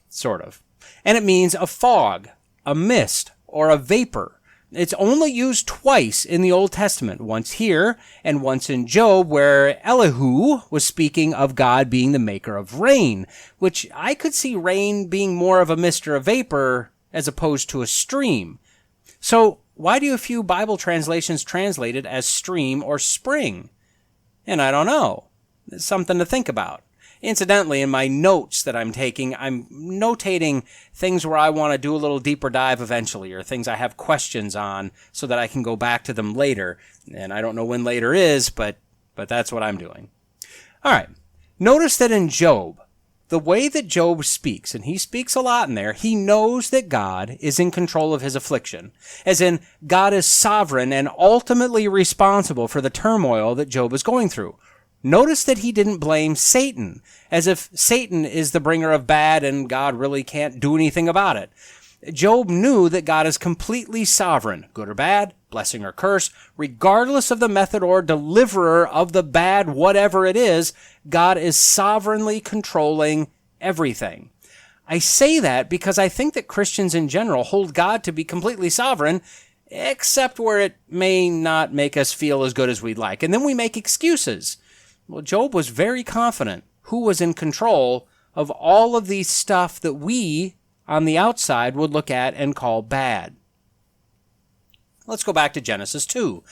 sort of. And it means a fog, a mist, or a vapor. It's only used twice in the Old Testament, once here and once in Job, where Elihu was speaking of God being the maker of rain, which I could see rain being more of a mist or a vapor as opposed to a stream. So why do a few Bible translations translate it as stream or spring? And I don't know. It's something to think about. Incidentally, in my notes that I'm taking, I'm notating things where I want to do a little deeper dive eventually, or things I have questions on so that I can go back to them later. And I don't know when later is, but that's what I'm doing. All right. Notice that in Job, the way that Job speaks, and he speaks a lot in there, he knows that God is in control of his affliction. As in, God is sovereign and ultimately responsible for the turmoil that Job is going through. Notice that he didn't blame Satan, as if Satan is the bringer of bad and God really can't do anything about it. Job knew that God is completely sovereign, good or bad, blessing or curse, regardless of the method or deliverer of the bad, whatever it is, God is sovereignly controlling everything. I say that because I think that Christians in general hold God to be completely sovereign, except where it may not make us feel as good as we'd like. And then we make excuses. Well, Job was very confident who was in control of all of these stuff that we, on the outside, would look at and call bad. Let's go back to Genesis 2.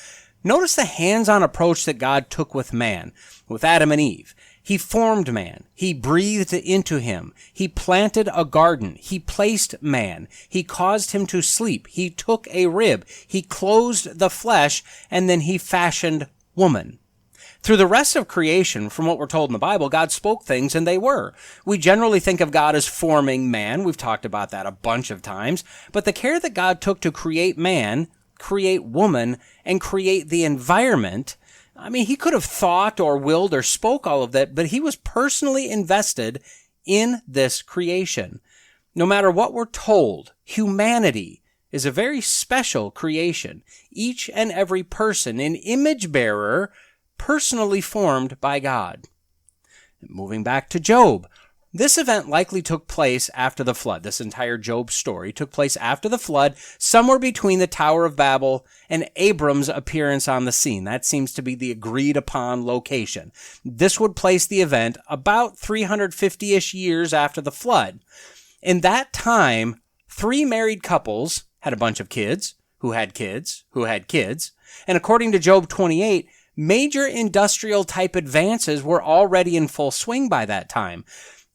Notice the hands-on approach that God took with man, with Adam and Eve. He formed man. He breathed into him. He planted a garden. He placed man. He caused him to sleep. He took a rib. He closed the flesh, and then he fashioned woman. Through the rest of creation, from what we're told in the Bible, God spoke things and they were. We generally think of God as forming man. We've talked about that a bunch of times. But the care that God took to create man, create woman, and create the environment, I mean, he could have thought or willed or spoke all of that, but he was personally invested in this creation. No matter what we're told, humanity is a very special creation. Each and every person, an image bearer, personally formed by God. Moving back to Job. This event likely took place after the flood. This entire Job story took place after the flood, somewhere between the Tower of Babel and Abram's appearance on the scene. That seems to be the agreed upon location. This would place the event about 350-ish years after the flood. In that time, 3 married couples had a bunch of kids, who had kids, who had kids, and according to Job 28, major industrial type advances were already in full swing by that time.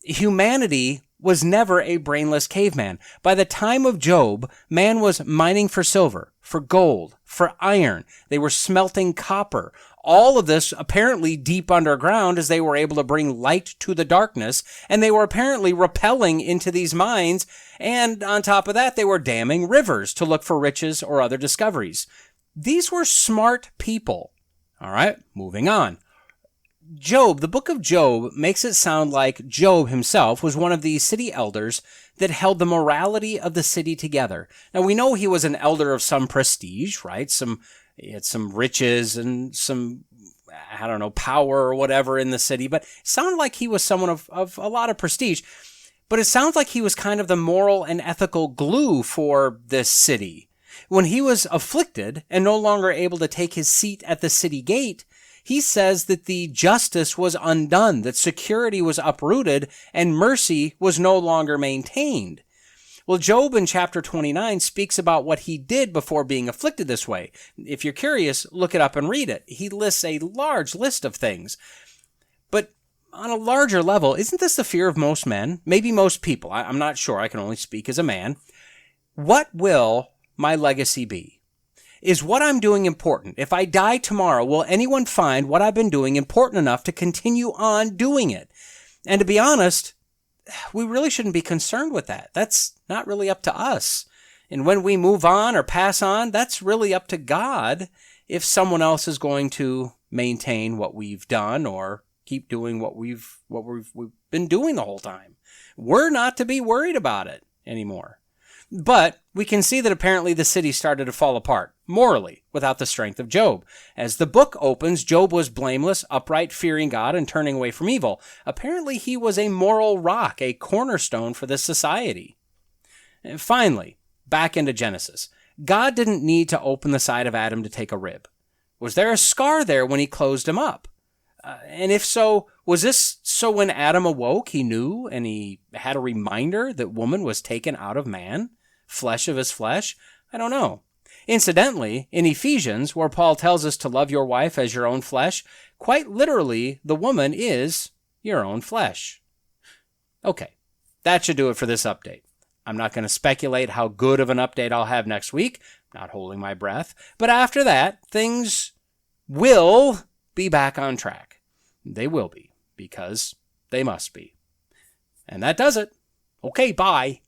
Humanity was never a brainless caveman. By the time of Job, man was mining for silver, for gold, for iron. They were smelting copper. All of this apparently deep underground as they were able to bring light to the darkness, and they were apparently rappelling into these mines, and on top of that, they were damming rivers to look for riches or other discoveries. These were smart people. All right, moving on. Job, the book of Job, makes it sound like Job himself was one of the city elders that held the morality of the city together. Now, we know he was an elder of some prestige, right? He had some riches and some, power or whatever in the city, but it sounded like he was someone of a lot of prestige. But it sounds like he was kind of the moral and ethical glue for this city. When he was afflicted and no longer able to take his seat at the city gate, he says that the justice was undone, that security was uprooted, and mercy was no longer maintained. Well, Job in chapter 29 speaks about what he did before being afflicted this way. If you're curious, look it up and read it. He lists a large list of things. But on a larger level, isn't this the fear of most men? Maybe most people. I'm not sure. I can only speak as a man. What will my legacy be? Is what I'm doing important? If I die tomorrow, will anyone find what I've been doing important enough to continue on doing it? And to be honest, we really shouldn't be concerned with that. That's not really up to us. And when we move on or pass on, that's really up to God if someone else is going to maintain what we've done or keep doing what we've been doing the whole time. We're not to be worried about it anymore. But we can see that apparently the city started to fall apart, morally, without the strength of Job. As the book opens, Job was blameless, upright, fearing God, and turning away from evil. Apparently he was a moral rock, a cornerstone for this society. And finally, back into Genesis. God didn't need to open the side of Adam to take a rib. Was there a scar there when he closed him up? And if so, was this so when Adam awoke, he knew and he had a reminder that woman was taken out of man, flesh of his flesh? I don't know. Incidentally, in Ephesians, where Paul tells us to love your wife as your own flesh, quite literally, the woman is your own flesh. Okay, that should do it for this update. I'm not going to speculate how good of an update I'll have next week, not holding my breath, but after that, things will be back on track. They will be, because they must be. And that does it. Okay, bye.